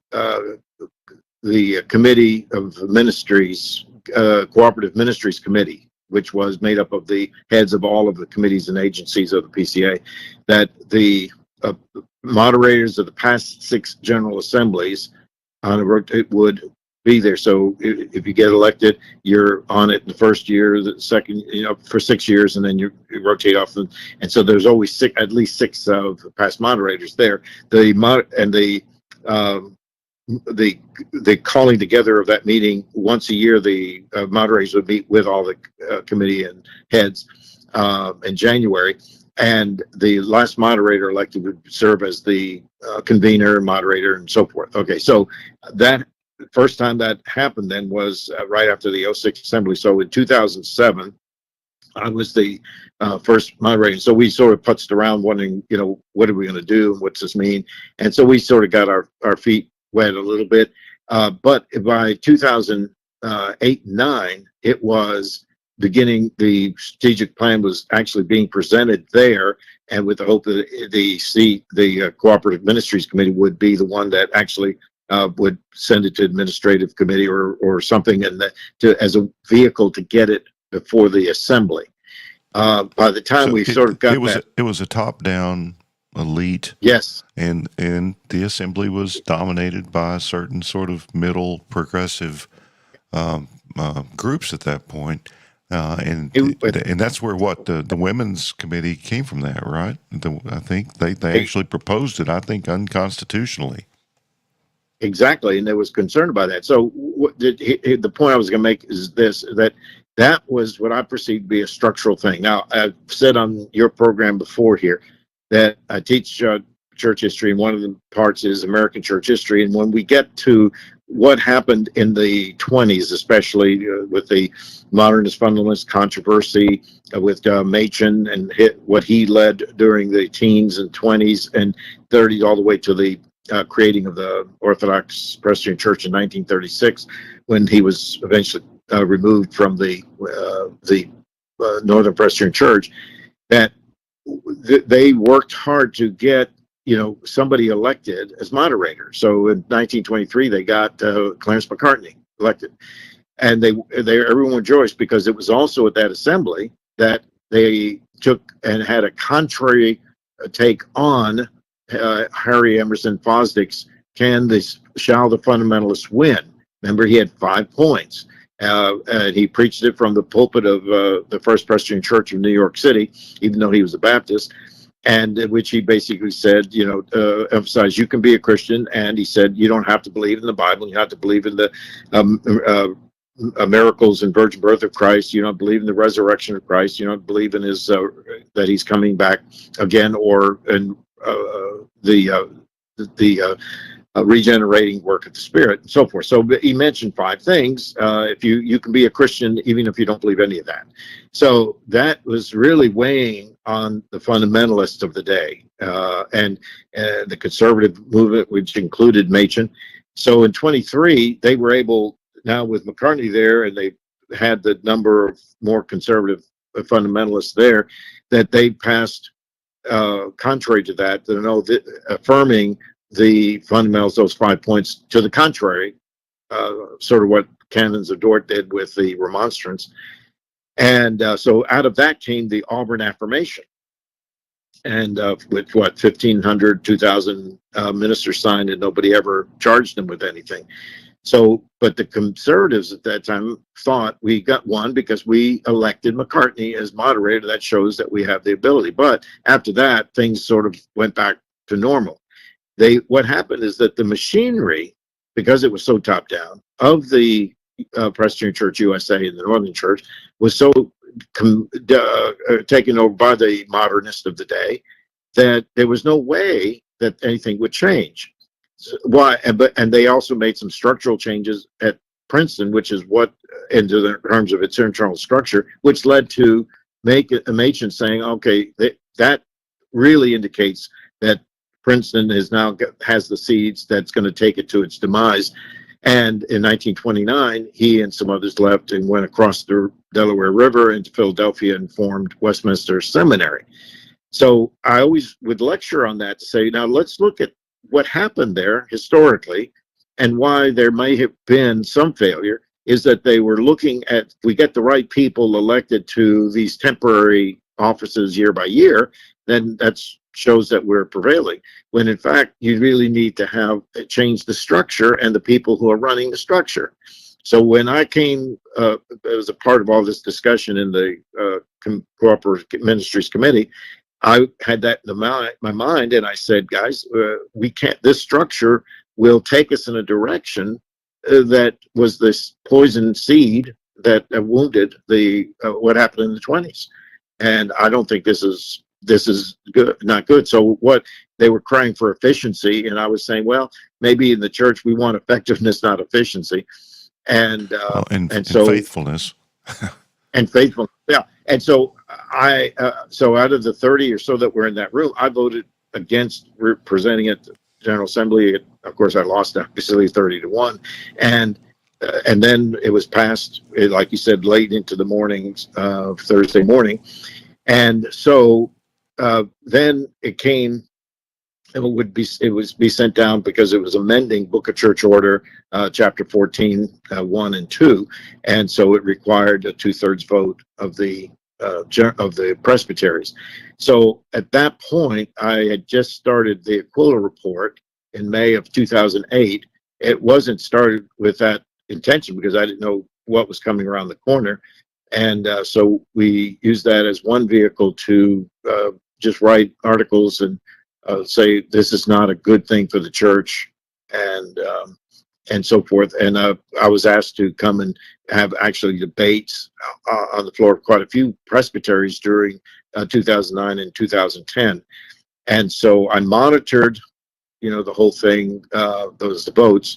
Committee of Ministries, Cooperative Ministries Committee, which was made up of the heads of all of the committees and agencies of the PCA, that the moderators of the past 6 General Assemblies it would be there. So if you get elected, you're on it the first year, the second, for 6 years, and then you rotate off them. And so there's always at least 6 of past moderators there. The calling together of that meeting once a year, the moderators would meet with all the committee and heads in January, and the last moderator elected would serve as the convener, moderator, and so forth. Okay, so that first time that happened then was right after the 06 assembly. So in 2007, I was the first moderator. So we sort of putzed around wondering, what are we going to do? What's this mean? And so we sort of got our feet wet a little bit. But by 2008-9, it was beginning. The strategic plan was actually being presented there, and with the hope that the Cooperative Ministries Committee would be the one that actually would send it to Administrative Committee or something, and as a vehicle to get it before the Assembly. By the time we sort of got it was a top-down elite, Yes. and the assembly was dominated by certain sort of middle progressive groups at that point. And that's where the women's committee came from. That right? I think they actually proposed it. I think unconstitutionally. Exactly, and there was concern about that. So the point I was going to make is this: that was what I perceived to be a structural thing. Now, I've said on your program before here that I teach church history, and one of the parts is American church history. And when we get to what happened in the 20s, especially with the modernist fundamentalist controversy with Machen and what he led during the teens and 20s and 30s, all the way to the creating of the Orthodox Presbyterian Church in 1936, when he was eventually removed from the Northern Presbyterian Church, that they worked hard to get somebody elected as moderator. So in 1923, they got Clarence McCartney elected, and they everyone rejoiced because it was also at that assembly that they took and had a contrary take on Harry Emerson Fosdick's Shall the Fundamentalists Win? Remember, he had 5 points. And he preached it from the pulpit of the First Presbyterian Church of New York City, even though he was a Baptist, and in which he basically said, emphasize you can be a Christian, and he said you don't have to believe in the Bible, you have to believe in the miracles and virgin birth of Christ. You don't believe in the resurrection of Christ. You don't believe in his that he's coming back again, or in the regenerating work of the Spirit, and so forth. So he mentioned 5 things. If you can be a Christian even if you don't believe any of that. So that was really weighing on the fundamentalists of the day, and the conservative movement, which included Machen. So in 23, they were able, now with McCartney there, and they had the number of more conservative fundamentalists there, that they passed, contrary to that, affirming the fundamentals, those 5 points, to the contrary, sort of what Canons of Dort did with the Remonstrance. And so out of that came the Auburn Affirmation. And with 1,500, 2,000 ministers signed, and nobody ever charged them with anything. So, but the conservatives at that time thought we got one because we elected McCartney as moderator. That shows that we have the ability. But after that, things sort of went back to normal. What happened is that the machinery, because it was so top down, of the Presbyterian Church USA and the Northern Church, was so taken over by the modernists of the day that there was no way that anything would change. Why? And they also made some structural changes at Princeton, which is what, in terms of its internal structure, which led to Machen saying, okay, that really indicates that Princeton has the seeds that's going to take it to its demise. And in 1929, he and some others left and went across the Delaware River into Philadelphia and formed Westminster Seminary. So I always would lecture on that to say, now let's look at what happened there historically, and why there may have been some failure is that they were looking at, if we get the right people elected to these temporary offices year by year, then that shows that we're prevailing. When in fact, you really need to change the structure and the people who are running the structure. So when I came as a part of all this discussion in the Cooperative Ministries Committee, I had that in my mind, and I said, guys, we can't. This structure will take us in a direction that was this poison seed that wounded what happened in the 20s, and I don't think this is good, not good. So what they were crying for efficiency, and I was saying, well, maybe in the church we want effectiveness, not efficiency, and so faithfulness. And faithfulness, yeah. And so so out of the 30 or so that were in that room, I voted against presenting it to General Assembly. Of course, I lost obviously 30-1, and then it was passed, like you said, late into the mornings of Thursday morning, and so then it came. It would be sent down because it was amending Book of Church Order, Chapter 14, 1 and 2, and so it required a 2/3 vote of the of the presbyteries. So at that point, I had just started the Aquila report in May of 2008. It wasn't started with that intention because I didn't know what was coming around the corner. And so we used that as one vehicle to just write articles and say this is not a good thing for the church, and so forth. And I was asked to come and have actually debates on the floor of quite a few presbyteries during 2009 and 2010. And so I monitored, the whole thing, those debates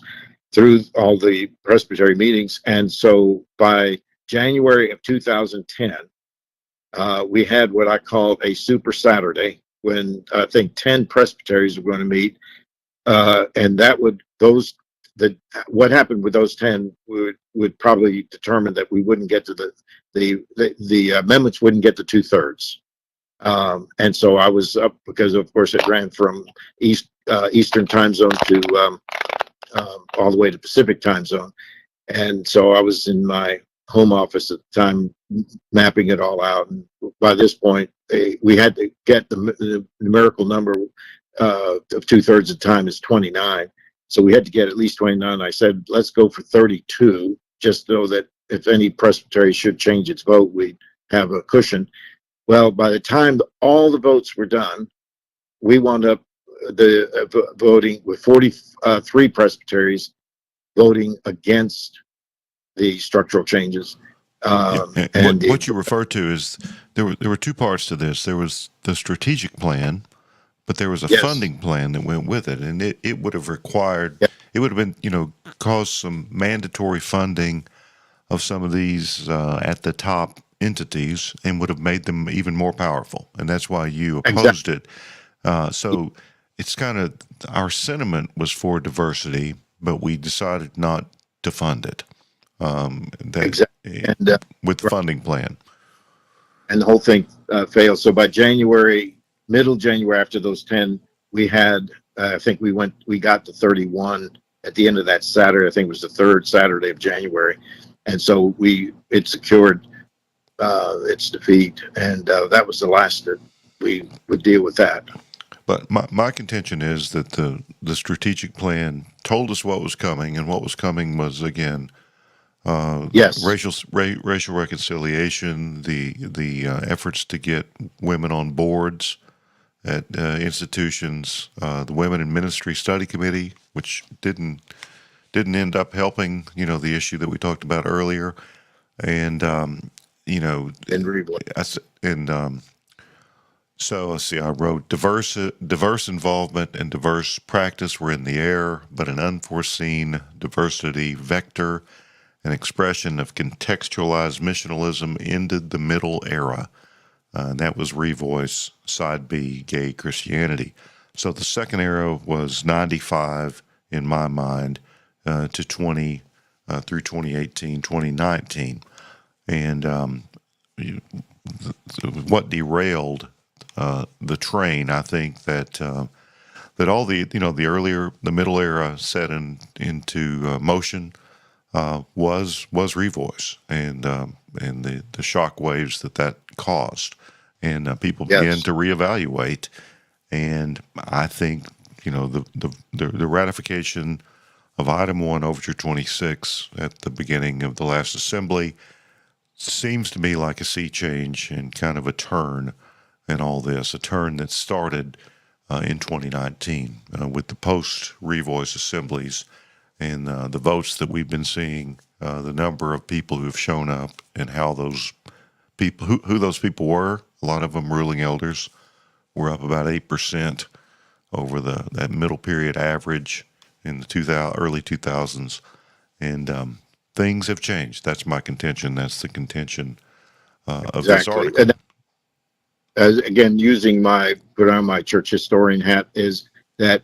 through all the presbytery meetings. And so by January of 2010, we had what I called a super Saturday when I think 10 presbyteries were going to meet. And that would, what happened with those 10 would probably determine that we wouldn't get to the amendments wouldn't get to 2/3. And so I was up because, of course, it ran from Eastern time zone to all the way to Pacific time zone. And so I was in my home office at the time mapping it all out. And by this point, we had to get the numerical number of 2/3 of the time is 29. So we had to get at least 29. I said, let's go for 32, just so that if any presbytery should change its vote, we'd have a cushion. Well, by the time all the votes were done, we wound up voting with 43 presbyteries voting against the structural changes. And what you refer to is there were two parts to this. There was the strategic plan, but there was a funding plan that went with it, and it would have required, it would have been, caused some mandatory funding of some of these at the top entities and would have made them even more powerful. And that's why you opposed it. So it's kind of, our sentiment was for diversity, but we decided not to fund it. With the funding plan. And the whole thing failed. So by middle January, after those 10, we had, I think we got to 31 at the end of that Saturday. I think it was the third Saturday of January. And so it secured its defeat. And that was the last that we would deal with that. But my contention is that the strategic plan told us what was coming, and what was coming was, again, racial reconciliation, the efforts to get women on boards at institutions, the Women in Ministry Study Committee, which didn't end up helping, the issue that we talked about earlier, and so let's see. I wrote diverse involvement and diverse practice were in the air, but an unforeseen diversity vector. An expression of contextualized missionalism ended the middle era. And that was Revoice, Side B, Gay Christianity. So the second era was 95, in my mind, to 20 through 2018, 2019. And what derailed the train, I think that all the middle era set into motion was Revoice and the shock waves that caused, and people began to reevaluate. And I think the ratification of Item 1, Overture 26, at the beginning of the last assembly seems to me like a sea change and kind of a turn in all this, a turn that started in 2019 with the post-Revoice assemblies. And the votes that we've been seeing, the number of people who have shown up, and how those people, who those people were, a lot of them ruling elders, were up about 8% over that middle period average in the early 2000s. And things have changed. That's my contention. That's the contention of this article. And again, put on my church historian hat, is that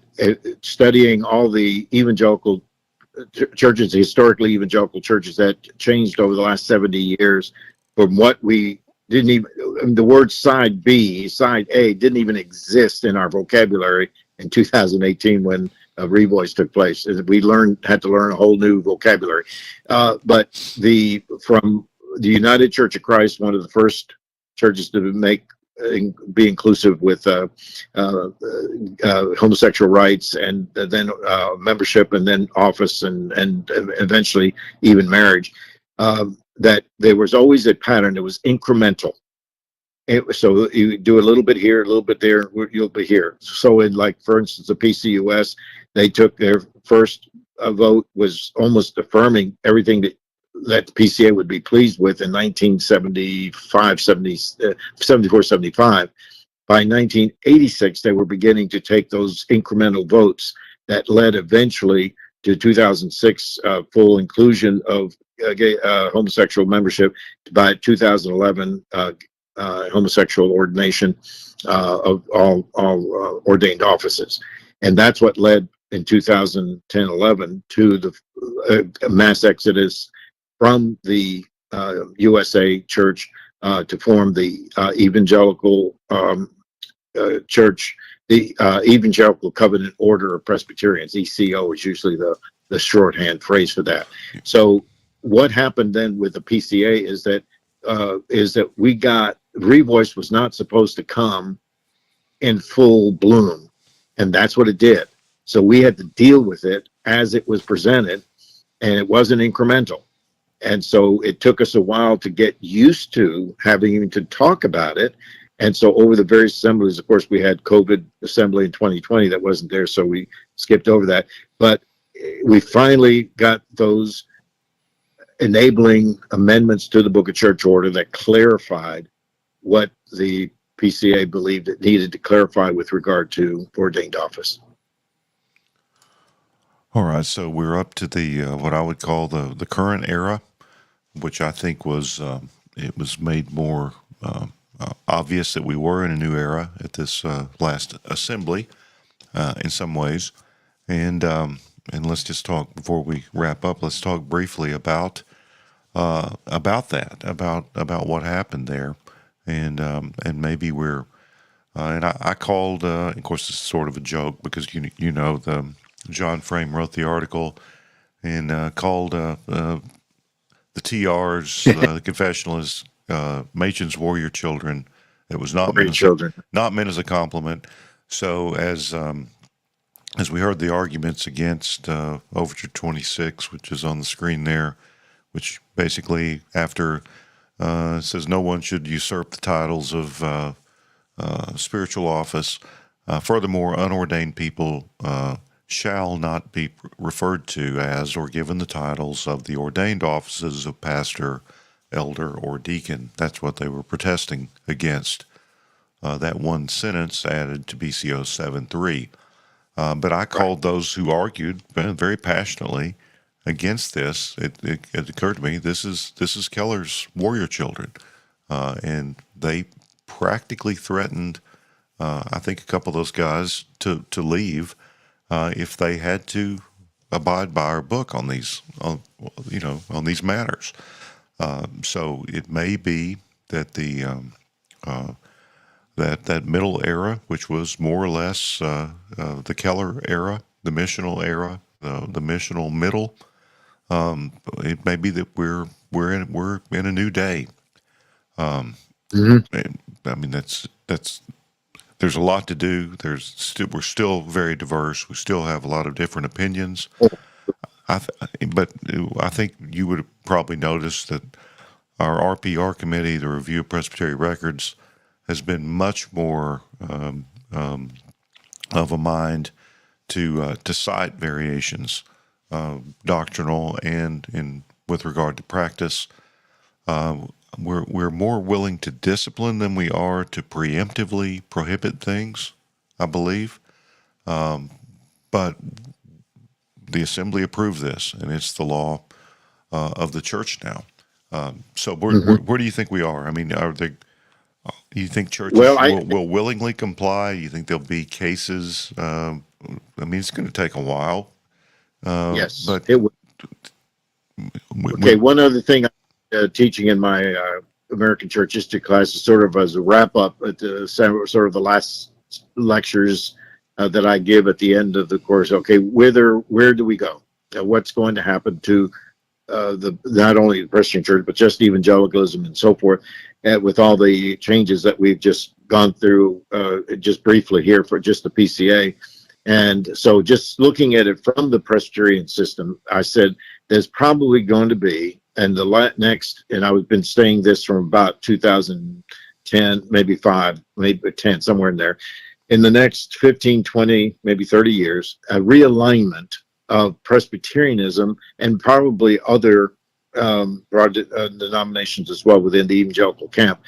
studying all the evangelical churches, historically evangelical churches that changed over the last 70 years, from what we didn't even, the word side B, side A didn't even exist in our vocabulary in 2018 when Revoice took place. We had to learn a whole new vocabulary. But from the United Church of Christ, one of the first churches to be inclusive with homosexual rights, and then membership, and then office, and eventually even marriage. That there was always a pattern. It was incremental. So you do a little bit here, a little bit there, you'll be here. So in, like, for instance, the PCUS, they took their first vote was almost affirming everything that the PCA would be pleased with in 1975, 74, 75. By 1986, they were beginning to take those incremental votes that led eventually to 2006 full inclusion of gay, homosexual membership. By 2011, homosexual ordination of all ordained offices. And that's what led in 2010-11 to the mass exodus from the USA Church to form the Evangelical Church, the Evangelical Covenant Order of Presbyterians. ECO is usually the shorthand phrase for that. So what happened then with the PCA is that we got, revoice was not supposed to come in full bloom, and that's what it did. So we had to deal with it as it was presented, and it wasn't incremental. And so it took us a while to get used to having even to talk about it. And so over the various assemblies, of course, we had COVID assembly in 2020 that wasn't there, so we skipped over that. But we finally got those enabling amendments to the Book of Church Order that clarified what the PCA believed it needed to clarify with regard to ordained office. All right, so we're up to the what I would call the current era, which I think was it was made more obvious that we were in a new era at this last assembly in some ways, and let's just talk before we wrap up. Let's talk briefly about that, about what happened there, and maybe we're and I called. Of course, it's sort of a joke because you know the. John Frame wrote the article and called the TRs, the confessionalists, Machen's warrior children. It was not meant as a compliment. So as we heard the arguments against Overture 26, which is on the screen there, which basically after says no one should usurp the titles of spiritual office. Furthermore, unordained people shall not be referred to as or given the titles of the ordained offices of pastor, elder, or deacon. That's what they were protesting against. That one sentence added to BCO 7.3. But I called those who argued very passionately against this. It occurred to me this is Keller's warrior children, and they practically threatened. I think a couple of those guys to leave. If they had to abide by our book on these, on these matters. So it may be that the that middle era, which was more or less the Keller era, the missional era, the missional middle. It may be that we're in a new day. I mean that's. There's a lot to do. We're still very diverse. We still have a lot of different opinions. But I think you would have probably noticed that our RPR committee, the Review of Presbyterian Records, has been much more of a mind to cite variations, doctrinal and with regard to practice. We're more willing to discipline than we are to preemptively prohibit things, I believe. But the assembly approved this, and it's the law of the church now. So where do you think we are? I mean, do you think churches will willingly comply? Do you think there'll be cases? I mean, it's going to take a while. Yes, but it would. One other thing. Teaching in my American Church History class is sort of as a wrap up at the sort of the last lectures that I give at the end of the course. Okay, where do we go? What's going to happen to not only the Presbyterian Church, but just evangelicalism and so forth, and with all the changes that we've just gone through, just briefly here for just the PCA. And so just looking at it from the Presbyterian system, I said, there's probably going to be, and the next, and I've been saying this from about 2010, maybe 5, maybe 10, somewhere in there, in the next 15, 20, maybe 30 years, a realignment of Presbyterianism and probably other broad denominations as well within the evangelical camp,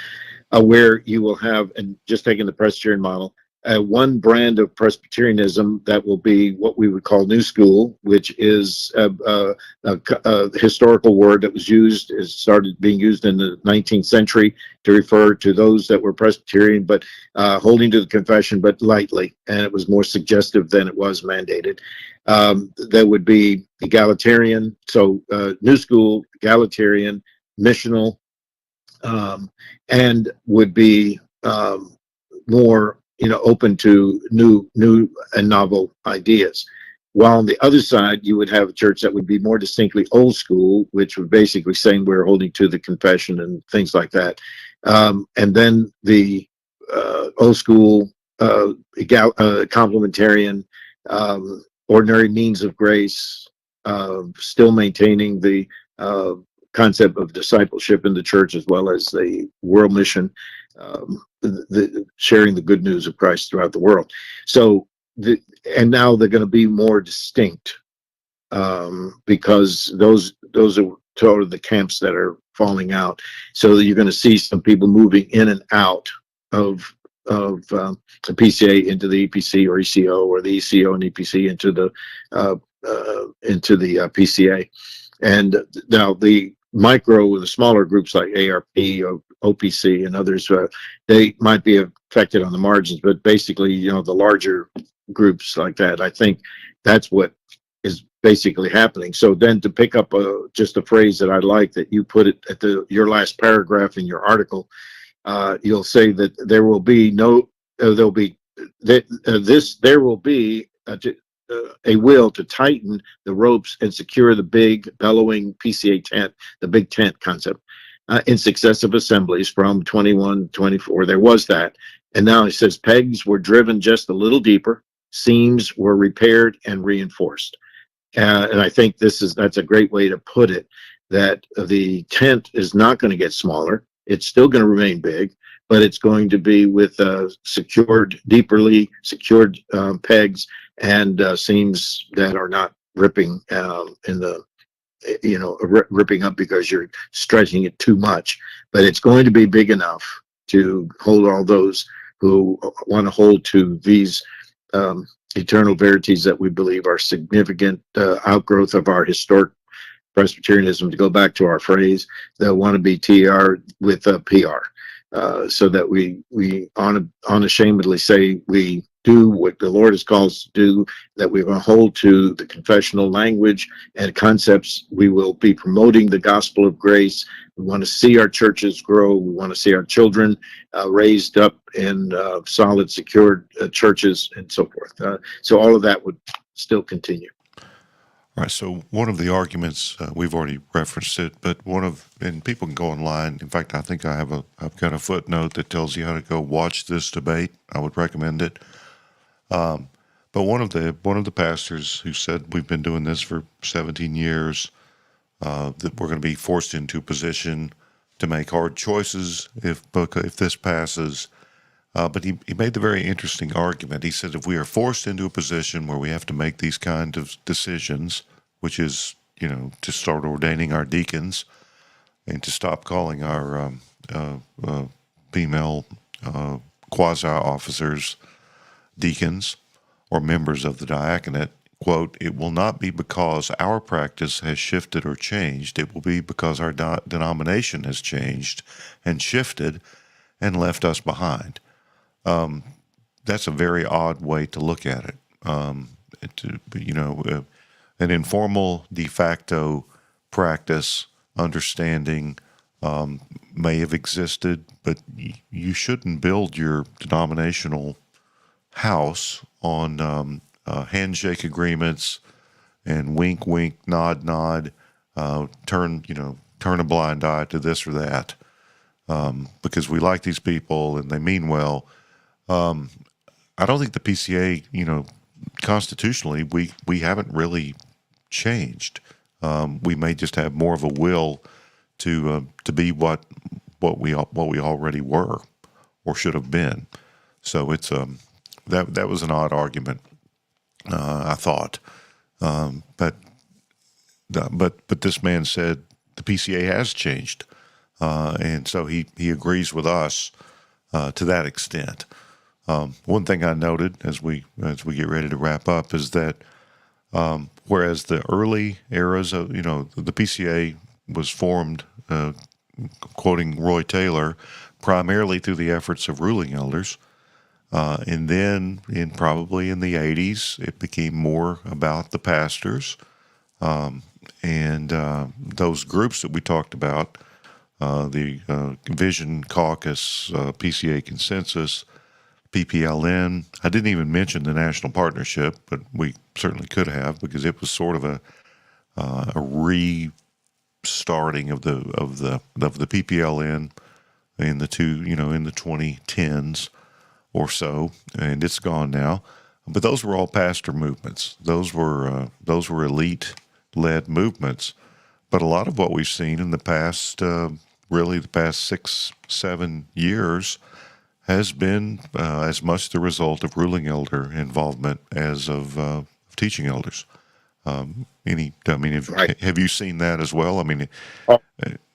where you will have, and just taking the Presbyterian model, one brand of Presbyterianism that will be what we would call New School, which is a historical word that was used, is started being used in the 19th century to refer to those that were Presbyterian, but holding to the confession, but lightly, and it was more suggestive than it was mandated. There would be egalitarian, so New School, egalitarian, missional, and would be more, open to new and novel ideas. While on the other side, you would have a church that would be more distinctly old school, which would basically saying we're holding to the confession and things like that. And then the old school, complementarian, ordinary means of grace, still maintaining the concept of discipleship in the church as well as the world mission, sharing the good news of Christ throughout the world. So, and now they're going to be more distinct because those are sort of the camps that are falling out. So you're going to see some people moving in and out of the PCA into the EPC or ECO, or the ECO and EPC into the PCA. And now the micro, the smaller groups like ARP or OPC and others, they might be affected on the margins, but basically, the larger groups like that, I think that's what is basically happening. So then to pick up just a phrase that I like that you put it at your last paragraph in your article, you'll say that there will be a will to tighten the ropes and secure the big bellowing PCA tent, the big tent concept, in successive assemblies from 21, 24. There was that. And now it says pegs were driven just a little deeper, seams were repaired and reinforced. And I think that's a great way to put it, that the tent is not going to get smaller. It's still going to remain big, but it's going to be with deeply secured pegs and seams that are not ripping ripping up because you're stretching it too much. But it's going to be big enough to hold all those who want to hold to these eternal verities that we believe are significant outgrowth of our historic Presbyterianism, to go back to our phrase, that want to be TR with PR, so that we unashamedly say we do what the Lord has called us to do, that we're going to hold to the confessional language and concepts. We will be promoting the gospel of grace. We want to see our churches grow. We want to see our children raised up in solid, secured churches and so forth. So all of that would still continue. All right, so one of the arguments, we've already referenced it, but and people can go online. In fact, I think I've got a footnote that tells you how to go watch this debate. I would recommend it. But one of the pastors who said we've been doing this for 17 years, that we're going to be forced into a position to make hard choices if this passes. But he made the very interesting argument. He said if we are forced into a position where we have to make these kind of decisions, which is, to start ordaining our deacons and to stop calling our female quasi-officers deacons or members of the diaconate, quote, it will not be because our practice has shifted or changed. It will be because our denomination has changed and shifted and left us behind. That's a very odd way to look at it. An informal de facto practice, understanding may have existed, but you shouldn't build your denominational house on handshake agreements and wink, wink, nod, nod, turn a blind eye to this or that, because we like these people and they mean well. I don't think the PCA, constitutionally, we haven't really changed. We may just have more of a will to be what we already were or should have been. So it's that was an odd argument, I thought, but this man said the PCA has changed, and so he agrees with us to that extent. One thing I noted as we get ready to wrap up is that whereas the early eras of the PCA was formed, quoting Roy Taylor, primarily through the efforts of ruling elders, and then probably in the 80s it became more about the pastors, and those groups that we talked about, the Vision Caucus, PCA Consensus, PPLN. I didn't even mention the National Partnership, but we certainly could have, because it was sort of a restarting of the PPLN in the in the 2010s or so, and it's gone now. But those were all pastor movements. Those were elite-led movements. But a lot of what we've seen in the past, really the past 6-7 years, has been as much the result of ruling elder involvement as of teaching elders. Right. Have you seen that as well? I mean, Oh,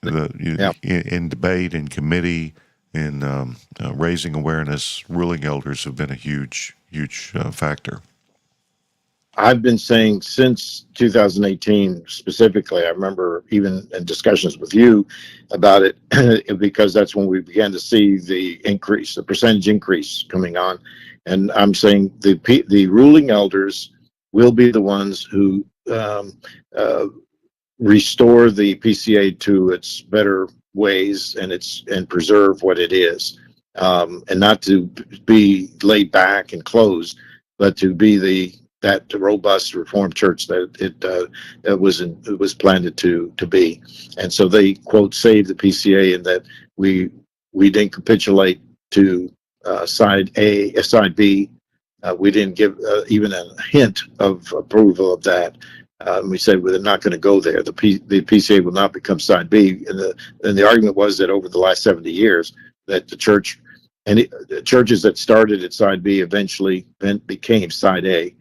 in debate, in committee, in raising awareness, ruling elders have been a huge factor. I've been saying since 2018 specifically. I remember even in discussions with you about it, because that's when we began to see the percentage increase coming on. And I'm saying the ruling elders will be the ones who restore the PCA to its better ways and preserve what it is, and not to be laid back and closed, but to be that robust Reformed church that it was planned to be. And so they quote save the PCA, and that we didn't capitulate to side B. We didn't give even a hint of approval of that. We said we're not going to go there. The PCA will not become side B. And the argument was that over the last 70 years, that the church and the churches that started at side B eventually then became side A.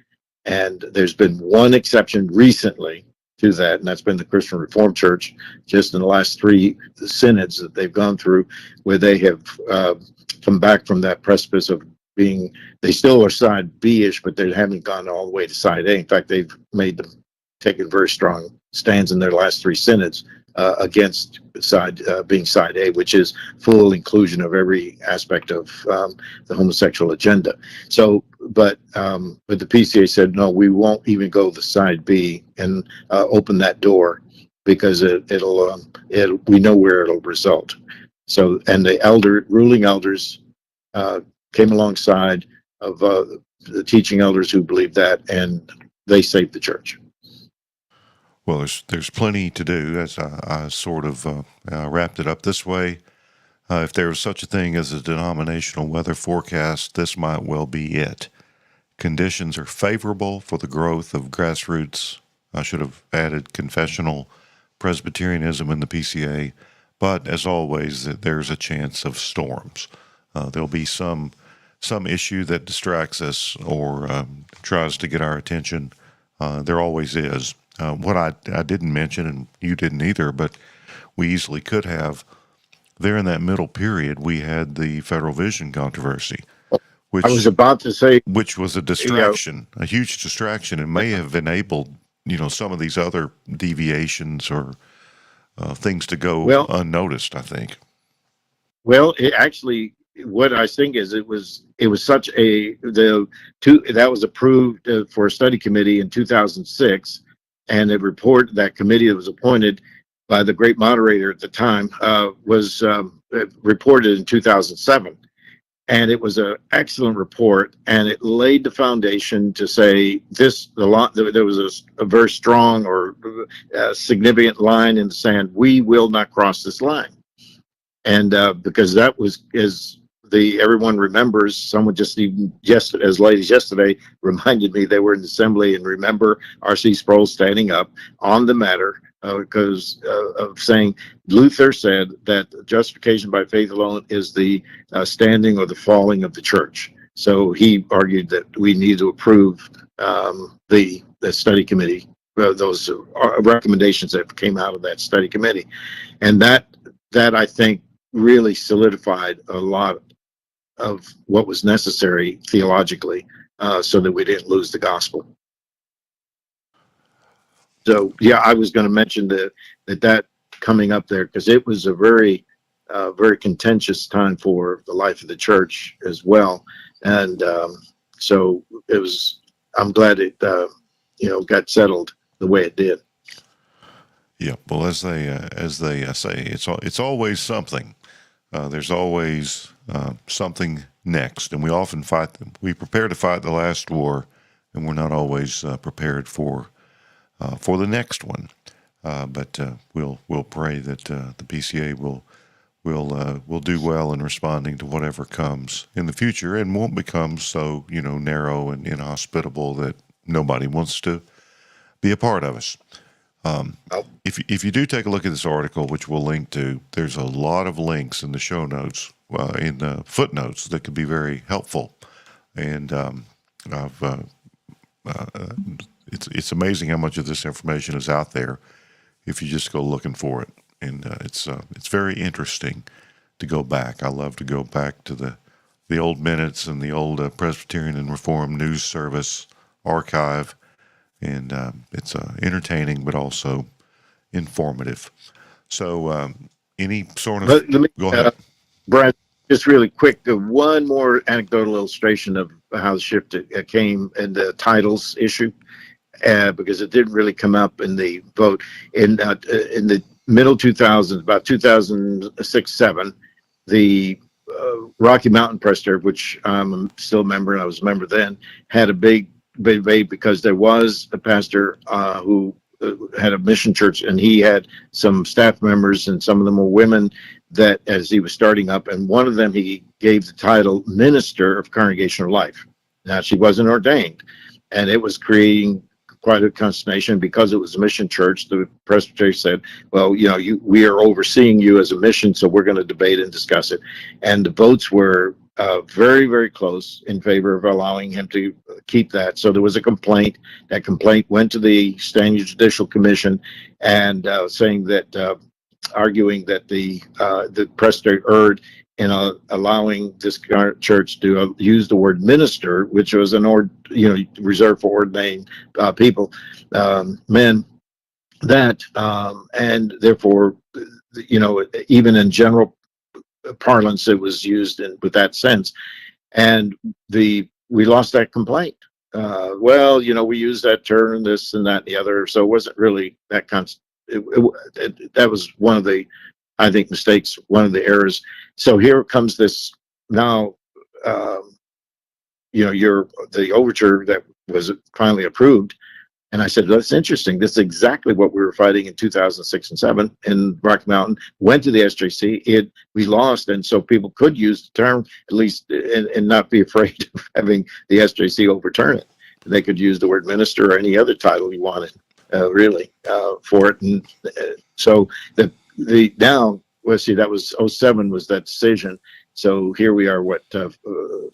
And there's been one exception recently to that, and that's been the Christian Reformed Church, just in the last 3 synods that they've gone through, where they have come back from that precipice of being, they still are side B-ish, but they haven't gone all the way to side A. In fact, they've taken very strong stands in their last 3 synods against being side A, which is full inclusion of every aspect of the homosexual agenda. So, but the PCA said no, we won't even go the side B and open that door, because it'll we know where it'll result. So, and the ruling elders came alongside of the teaching elders who believed that, and they saved the church. Well, there's plenty to do. As I sort of wrapped it up this way, if there was such a thing as a denominational weather forecast, this might well be it. Conditions are favorable for the growth of grassroots, I should have added confessional Presbyterianism in the PCA, but as always, there's a chance of storms. There'll be some issue that distracts us or tries to get our attention. There always is. What I didn't mention, and you didn't either, but we easily could have, there in that middle period, we had the Federal Vision controversy, which I was about to say, which was a distraction, a huge distraction, and may have enabled some of these other deviations or things to go unnoticed, I think. Well, it actually, what I think is it was such that was approved for a study committee in 2006, and that committee that was appointed by the great moderator at the time was reported in 2007. and it was an excellent report, and it laid the foundation to say there was a very strong or significant line in the sand. We will not cross this line, and because that was everyone remembers. Someone just even yesterday, as late as yesterday, reminded me they were in the assembly and remember R.C. Sproul standing up on the matter because of saying Luther said that justification by faith alone is the standing or the falling of the church. So he argued that we need to approve the study committee, those recommendations that came out of that study committee, and that I think really solidified a lot of what was necessary theologically, so that we didn't lose the gospel. So yeah, I was going to mention that coming up there because it was a very contentious time for the life of the church as well, and so it was. I'm glad it got settled the way it did. Yeah, well, as they say, it's always something. There's always something next, and we often fight them. We prepare to fight the last war, and we're not always prepared for the next one. But we'll pray that the PCA will do well in responding to whatever comes in the future, and won't become so narrow and inhospitable that nobody wants to be a part of us. If you do take a look at this article, which we'll link to, there's a lot of links in the show notes, in the footnotes that could be very helpful. And it's amazing how much of this information is out there if you just go looking for it. And it's very interesting to go back. I love to go back to the old minutes and the old Presbyterian and Reformed News Service archive. And it's entertaining, but also informative. So, any sort of... Go ahead. Brad, just really quick, one more anecdotal illustration of how the shift came in the titles issue, because it didn't really come up in the vote. In the middle 2000s, about 2006-07, the Rocky Mountain Presbytery, which I'm still a member, and I was a member then, had a big debate because there was a pastor who had a mission church, and he had some staff members, and some of them were women that, as he was starting up, and one of them he gave the title Minister of Congregational Life. Now, she wasn't ordained, and it was creating quite a consternation because it was a mission church. The presbytery said, well, we are overseeing you as a mission, so we're going to debate and discuss it. And the votes were very, very close in favor of allowing him to keep that. So there was a complaint. That complaint went to the Standing Judicial Commission, and saying that, arguing that the presbytery erred in allowing this church to use the word minister, which was reserved for ordained people, men. That and therefore, even in general parlance, it was used with that sense, and we lost that complaint. We use that term, this and that and the other, so it wasn't really that that was one of the, I think, mistakes, one of the errors. So here comes this now, the overture that was finally approved. And I said, that's interesting. This is exactly what we were fighting in 2006 and 7 in Rocky Mountain. Went to the SJC. We lost, and so people could use the term at least, and not be afraid of having the SJC overturn it. They could use the word minister or any other title you wanted, for it. And so that was 07 was that decision. So here we are,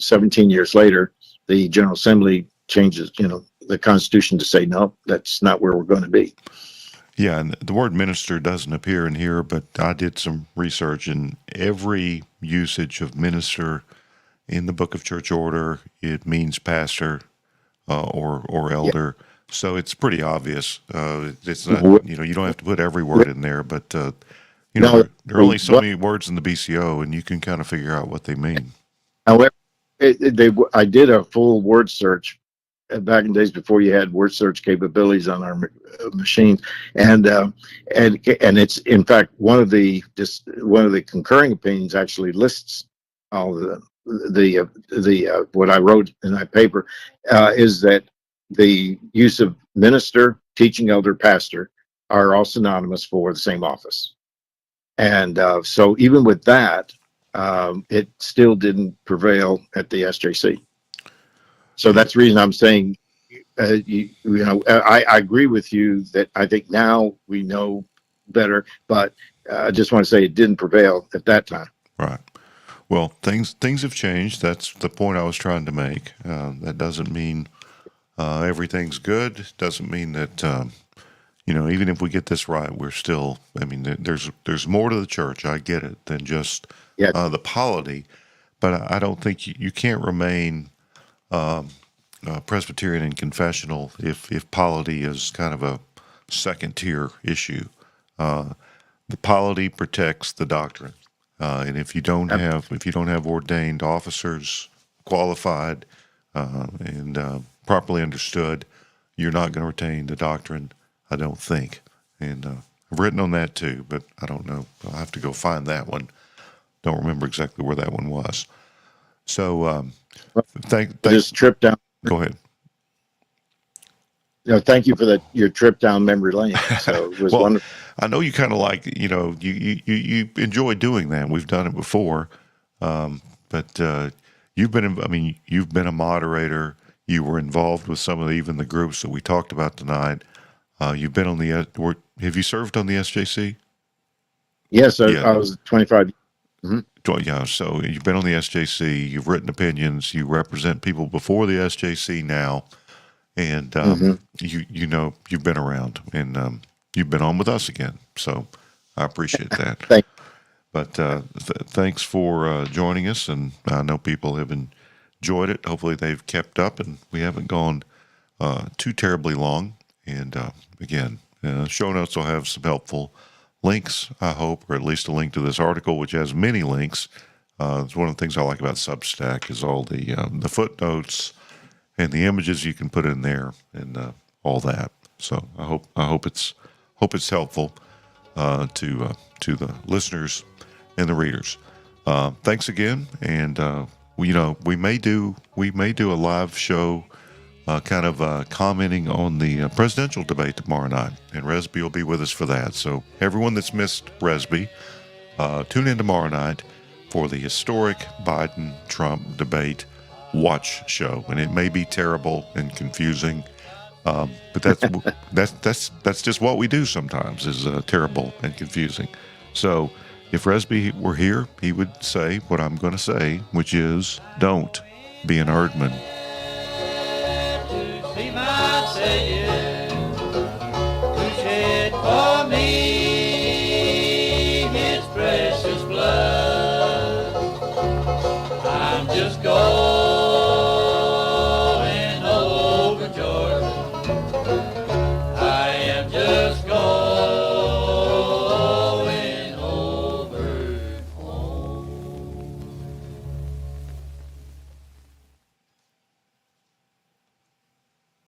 17 years later, the General Assembly changes, the Constitution to say, no, that's not where we're going to be. Yeah, and the word minister doesn't appear in here, but I did some research, and every usage of minister in the Book of Church Order, it means pastor or elder. Yeah. So it's pretty obvious. It's not, you don't have to put every word in there, but there are only so many words in the BCO, and you can kind of figure out what they mean. However, I did a full word search back in days before you had word search capabilities on our machine, and it's in fact one of the concurring opinions actually lists all what I wrote in that paper is that the use of minister, teaching elder, pastor are all synonymous for the same office. And so even with that, it still didn't prevail at the SJC. So that's the reason I'm saying, I agree with you that I think now we know better, but I just want to say it didn't prevail at that time. Right. Well, things have changed. That's the point I was trying to make. That doesn't mean everything's good. Doesn't mean that even if we get this right, we're still. I mean, there's more to the church. I get it than just Yeah. the polity, but I don't think you can't remain Presbyterian and confessional if polity is kind of a second tier issue. The polity protects the doctrine, and if you don't have ordained officers, qualified and properly understood, you're not going to retain the doctrine. I don't think, and I've written on that too, but I don't know. I'll have to go find that one. Don't remember exactly where that one was. So, This trip down. Go ahead. Thank you for your trip down memory lane. So it was well, wonderful. I know you kind of like, you enjoy doing that. We've done it before, but you've been a moderator. You were involved with some of even the groups that we talked about tonight. You've been on have you served on the SJC? Yes, I was 25. Mm-hmm. Yeah, so you've been on the SJC. You've written opinions. You represent people before the SJC now. And you've been around, and you've been on with us again. So I appreciate that. Thank you. But thanks for joining us, and I know people have enjoyed it. Hopefully they've kept up, and we haven't gone too terribly long. And again, show notes will have some helpful links, I hope, or at least a link to this article, which has many links. It's one of the things I like about Substack is all the footnotes and the images you can put in there, and all that. So I hope it's helpful to the listeners and the readers. Thanks again, and we may do a live show, kind of commenting on the presidential debate tomorrow night, and Resby will be with us for that. So everyone that's missed Resby, tune in tomorrow night for the historic Biden-Trump debate watch show, and it may be terrible and confusing, but that's just what we do sometimes, is terrible and confusing. So if Resby were here, he would say what I'm going to say, which is, don't be an Erdman.